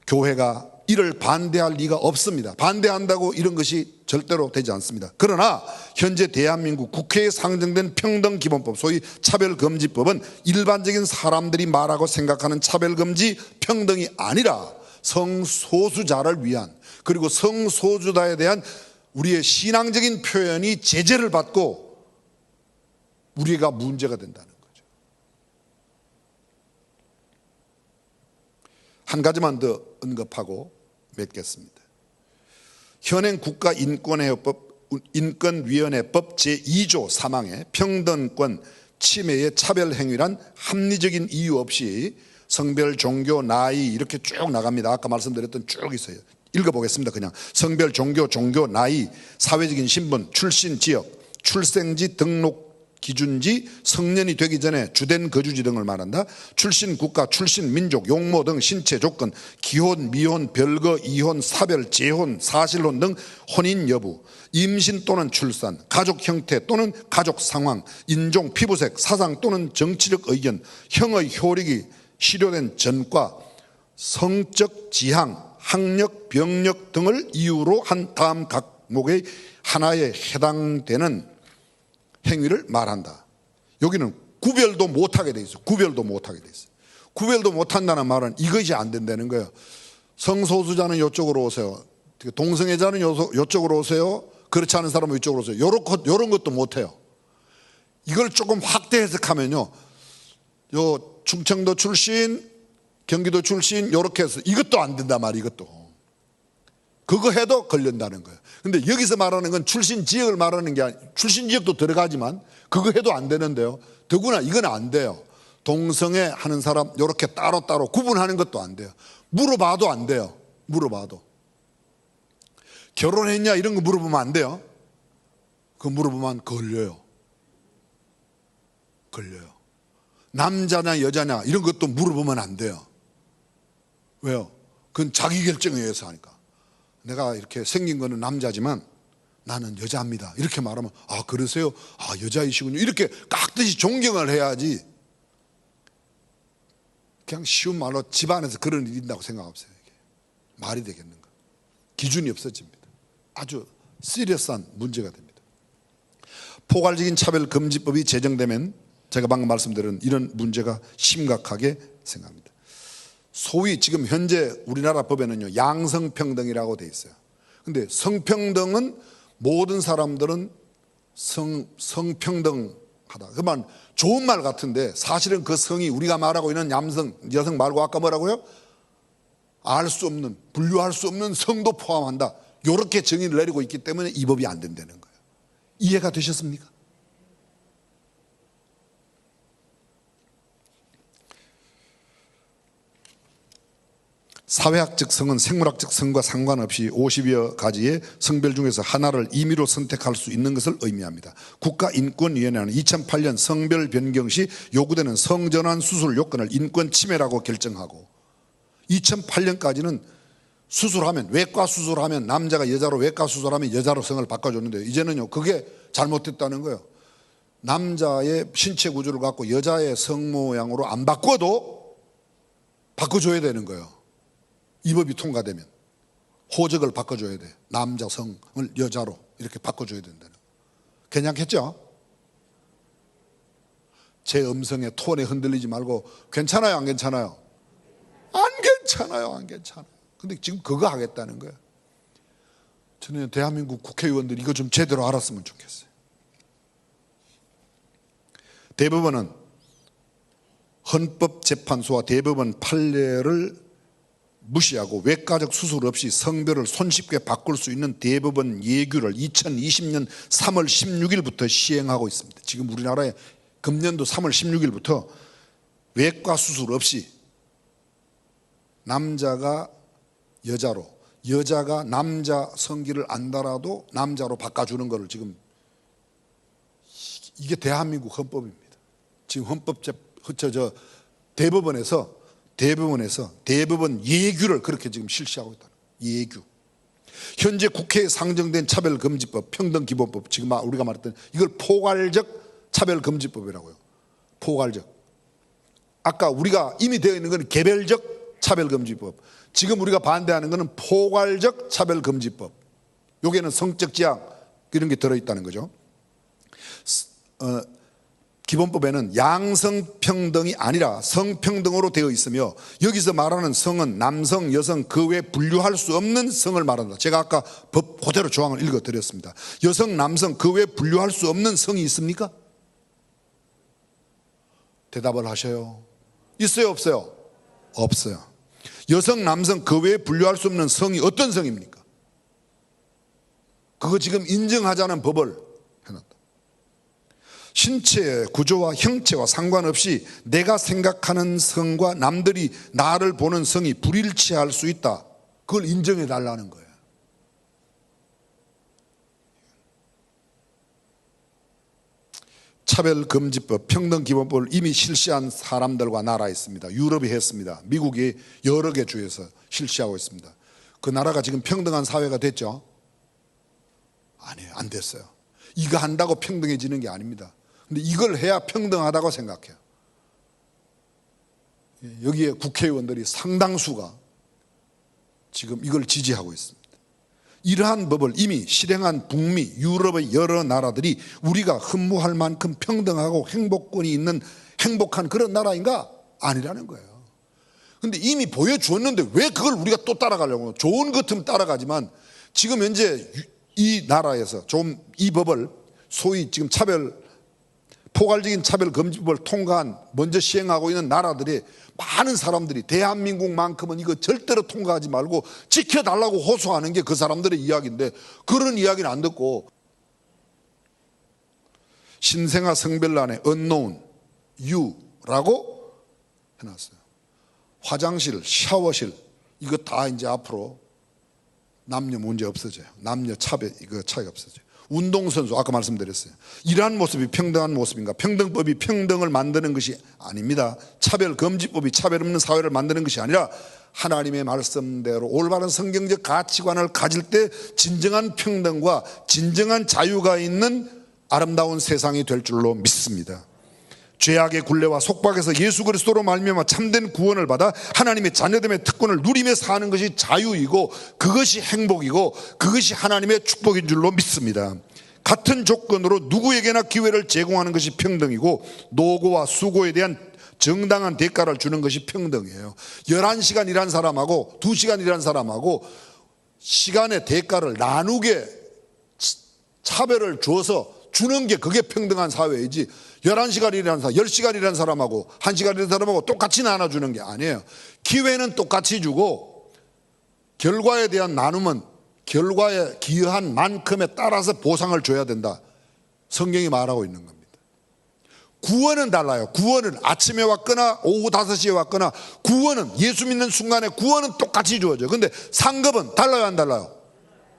[SPEAKER 1] 교회가 이를 반대할 리가 없습니다. 반대한다고 이런 것이 절대로 되지 않습니다. 그러나 현재 대한민국 국회에 상정된 평등기본법, 소위 차별금지법은 일반적인 사람들이 말하고 생각하는 차별금지, 평등이 아니라 성소수자를 위한, 그리고 성소수자에 대한 우리의 신앙적인 표현이 제재를 받고 우리가 문제가 된다는 거죠. 한 가지만 더 언급하고 맺겠습니다. 현행 국가인권위원회법 제2조 3항에 평등권 침해의 차별행위란 합리적인 이유 없이 성별, 종교, 나이 이렇게 쭉 나갑니다. 아까 말씀드렸던 쭉 있어요. 읽어보겠습니다. 그냥 성별, 종교, 나이, 사회적인 신분, 출신 지역, 출생지, 등록 기준지, 성년이 되기 전에 주된 거주지 등을 말한다. 출신 국가, 출신 민족, 용모 등 신체 조건, 기혼, 미혼, 별거, 이혼, 사별, 재혼, 사실혼 등 혼인 여부, 임신 또는 출산, 가족 형태 또는 가족 상황, 인종, 피부색, 사상 또는 정치적 의견, 형의 효력이 실효된 전과, 성적 지향, 학력, 병력 등을 이유로 한 다음 각목의 하나에 해당되는 행위를 말한다. 여기는 구별도 못하게 돼 있어요. 구별도 못하게 돼 있어요. 구별도 못한다는 말은 이것이 안 된다는 거예요. 성소수자는 이쪽으로 오세요. 동성애자는 이쪽으로 오세요. 그렇지 않은 사람은 이쪽으로 오세요. 이런 것도 못해요. 이걸 조금 확대 해석하면요, 요 충청도 출신, 경기도 출신 이렇게 해서 이것도 안 된단 말이에요. 이것도 그거 해도 걸린다는 거예요. 근데 여기서 말하는 건 출신 지역을 말하는 게 아니에요. 출신 지역도 들어가지만 그거 해도 안 되는데요, 더구나 이건 안 돼요. 동성애 하는 사람 이렇게 따로따로 구분하는 것도 안 돼요. 물어봐도 안 돼요. 물어봐도 결혼했냐 이런 거 물어보면 안 돼요. 그거 물어보면 걸려요. 남자냐 여자냐 이런 것도 물어보면 안 돼요. 왜요? 그건 자기 결정에 의해서 하니까. 내가 이렇게 생긴 거는 남자지만 나는 여자입니다. 이렇게 말하면 아 그러세요? 아 여자이시군요. 이렇게 깍듯이 존경을 해야지. 그냥 쉬운 말로 집안에서 그런 일이 있다고 생각하세요. 이게 말이 되겠는가? 기준이 없어집니다. 아주 시리어스한 문제가 됩니다. 포괄적인 차별금지법이 제정되면 제가 방금 말씀드린 이런 문제가 심각하게 생각합니다. 소위 지금 현재 우리나라 법에는요, 양성평등이라고 돼 있어요. 근데 성평등은 모든 사람들은 성평등 그만 좋은 말 같은데 사실은 그 성이 우리가 말하고 있는 남성, 여성 말고 아까 뭐라고요? 알 수 없는, 분류할 수 없는 성도 포함한다. 이렇게 정의를 내리고 있기 때문에 이 법이 안 된다는 거예요. 이해가 되셨습니까? 사회학적 성은 생물학적 성과 상관없이 50여 가지의 성별 중에서 하나를 임의로 선택할 수 있는 것을 의미합니다. 국가인권위원회는 2008년 성별 변경 시 요구되는 성전환 수술 요건을 인권 침해라고 결정하고 2008년까지는 수술하면, 외과 수술하면 남자가 여자로, 외과 수술하면 여자로 성을 바꿔줬는데 이제는요 그게 잘못됐다는 거예요. 남자의 신체 구조를 갖고 여자의 성 모양으로 안 바꿔도 바꿔줘야 되는 거예요. 이 법이 통과되면 호적을 바꿔줘야 돼. 남자 성을 여자로 이렇게 바꿔줘야 된다는. 괜찮겠죠? 제 음성에 톤에 흔들리지 말고 괜찮아요 안 괜찮아요? 안 괜찮아요 안 괜찮아요. 근데 지금 그거 하겠다는 거예요. 저는 대한민국 국회의원들이 이거 좀 제대로 알았으면 좋겠어요. 대법원은 헌법재판소와 대법원 판례를 무시하고 외과적 수술 없이 성별을 손쉽게 바꿀 수 있는 대법원 예규를 2020년 3월 16일부터 시행하고 있습니다. 지금 우리나라에 금년도 3월 16일부터 외과 수술 없이 남자가 여자로, 여자가 남자 성기를 안 달아도 남자로 바꿔주는 거를 지금, 이게 대한민국 헌법입니다. 지금 대법원에서 대법원 예규를 그렇게 지금 실시하고 있다. 예규. 현재 국회에 상정된 차별금지법, 평등기본법, 지금 우리가 말했던 이걸 포괄적 차별금지법이라고요. 포괄적. 아까 우리가 이미 되어 있는 건 개별적 차별금지법. 지금 우리가 반대하는 것은 포괄적 차별금지법. 여기에는 성적 지향 이런 게 들어있다는 거죠. 기본법에는 양성평등이 아니라 성평등으로 되어 있으며 여기서 말하는 성은 남성, 여성 그 외 분류할 수 없는 성을 말한다. 제가 아까 법 그대로 조항을 읽어드렸습니다. 여성, 남성 그 외 분류할 수 없는 성이 있습니까? 대답을 하셔요. 있어요 없어요? 없어요. 여성, 남성 그 외에 분류할 수 없는 성이 어떤 성입니까? 그거 지금 인정하자는 법을 해놨다. 신체의 구조와 형체와 상관없이 내가 생각하는 성과 남들이 나를 보는 성이 불일치할 수 있다. 그걸 인정해 달라는 거예요. 차별금지법, 평등기본법을 이미 실시한 사람들과 나라 있습니다. 유럽이 했습니다. 미국이 여러 개 주에서 실시하고 있습니다. 그 나라가 지금 평등한 사회가 됐죠? 아니에요. 안 됐어요. 이거 한다고 평등해지는 게 아닙니다. 근데 이걸 해야 평등하다고 생각해요. 여기에 국회의원들이 상당수가 지금 이걸 지지하고 있습니다. 이러한 법을 이미 실행한 북미, 유럽의 여러 나라들이 우리가 흠모할 만큼 평등하고 행복권이 있는 행복한 그런 나라인가? 아니라는 거예요. 근데 이미 보여주었는데 왜 그걸 우리가 또 따라가려고? 좋은 것 같으면 따라가지만 지금 현재 이 나라에서 좀 이 법을 소위 지금 포괄적인 차별금지법을 통과한, 먼저 시행하고 있는 나라들이 많은 사람들이 대한민국만큼은 이거 절대로 통과하지 말고 지켜달라고 호소하는 게 그 사람들의 이야기인데 그런 이야기는 안 듣고 신생아 성별란에 unknown, you라고 해놨어요. 화장실, 샤워실 이거 다 이제 앞으로 남녀 문제 없어져요. 남녀 차별 이거 차이가 없어져요. 운동선수 아까 말씀드렸어요. 이러한 모습이 평등한 모습인가? 평등법이 평등을 만드는 것이 아닙니다. 차별금지법이 차별 없는 사회를 만드는 것이 아니라 하나님의 말씀대로 올바른 성경적 가치관을 가질 때 진정한 평등과 진정한 자유가 있는 아름다운 세상이 될 줄로 믿습니다. 죄악의 굴레와 속박에서 예수 그리스도로 말미암아 참된 구원을 받아 하나님의 자녀됨의 특권을 누리며 사는 것이 자유이고 그것이 행복이고 그것이 하나님의 축복인 줄로 믿습니다. 같은 조건으로 누구에게나 기회를 제공하는 것이 평등이고 노고와 수고에 대한 정당한 대가를 주는 것이 평등이에요. 11시간 일한 사람하고 2시간 일한 사람하고 시간의 대가를 나누게 차별을 줘서 주는 게 그게 평등한 사회이지 11시간 일하는 사람, 10시간 일하는 사람하고 1시간 일하는 사람하고 똑같이 나눠주는 게 아니에요. 기회는 똑같이 주고 결과에 대한 나눔은 결과에 기여한 만큼에 따라서 보상을 줘야 된다. 성경이 말하고 있는 겁니다. 구원은 달라요. 구원은 아침에 왔거나 오후 5시에 왔거나, 구원은 예수 믿는 순간에 구원은 똑같이 주어져요. 그런데 상급은 달라요, 안 달라요?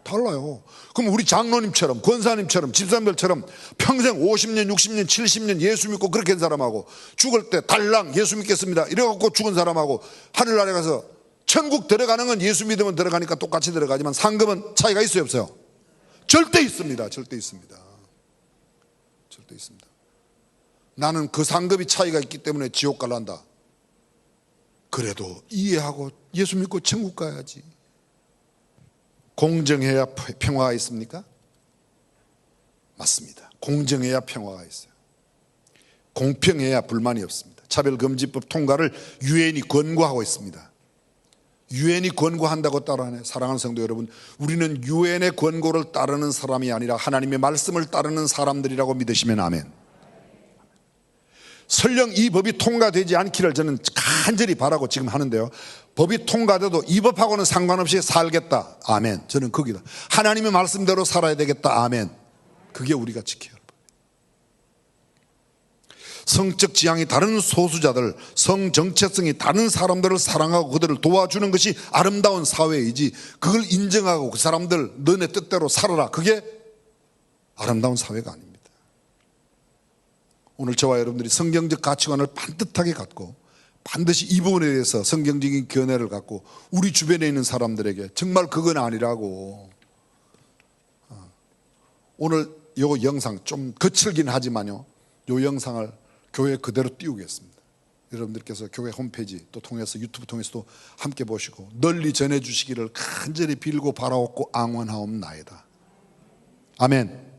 [SPEAKER 1] 달라요. 그럼 우리 장로님처럼, 권사님처럼, 집사님들처럼 평생 50년, 60년, 70년 예수 믿고 그렇게 한 사람하고, 죽을 때 달랑 예수 믿겠습니다 이래갖고 죽은 사람하고, 하늘나라에 가서 천국 들어가는 건 예수 믿으면 들어가니까 똑같이 들어가지만 상급은 차이가 있어요, 없어요? 절대 있습니다. 절대 있습니다. 절대 있습니다. 나는 그 상급이 차이가 있기 때문에 지옥 갈란다. 그래도 이해하고 예수 믿고 천국 가야지. 공정해야 평화가 있습니까? 맞습니다. 공정해야 평화가 있어요. 공평해야 불만이 없습니다. 차별금지법 통과를 유엔이 권고하고 있습니다. 유엔이 권고한다고 따라하네. 사랑하는 성도 여러분, 우리는 유엔의 권고를 따르는 사람이 아니라 하나님의 말씀을 따르는 사람들이라고 믿으시면 아멘. 설령 이 법이 통과되지 않기를 저는 간절히 바라고 지금 하는데요, 법이 통과돼도 이 법하고는 상관없이 살겠다. 아멘. 저는 거기다. 하나님의 말씀대로 살아야 되겠다. 아멘. 그게 우리가 지켜야 합니다. 성적 지향이 다른 소수자들, 성 정체성이 다른 사람들을 사랑하고 그들을 도와주는 것이 아름다운 사회이지, 그걸 인정하고 그 사람들 너네 뜻대로 살아라, 그게 아름다운 사회가 아닙니다. 오늘 저와 여러분들이 성경적 가치관을 반듯하게 갖고 반드시 이 부분에 대해서 성경적인 견해를 갖고 우리 주변에 있는 사람들에게 정말 그건 아니라고. 오늘 요 영상 좀 거칠긴 하지만요, 요 영상을 교회에 그대로 띄우겠습니다. 여러분들께서 교회 홈페이지 또 통해서 유튜브 통해서도 함께 보시고 널리 전해 주시기를 간절히 빌고 바라옵고 앙원하옵나이다. 아멘.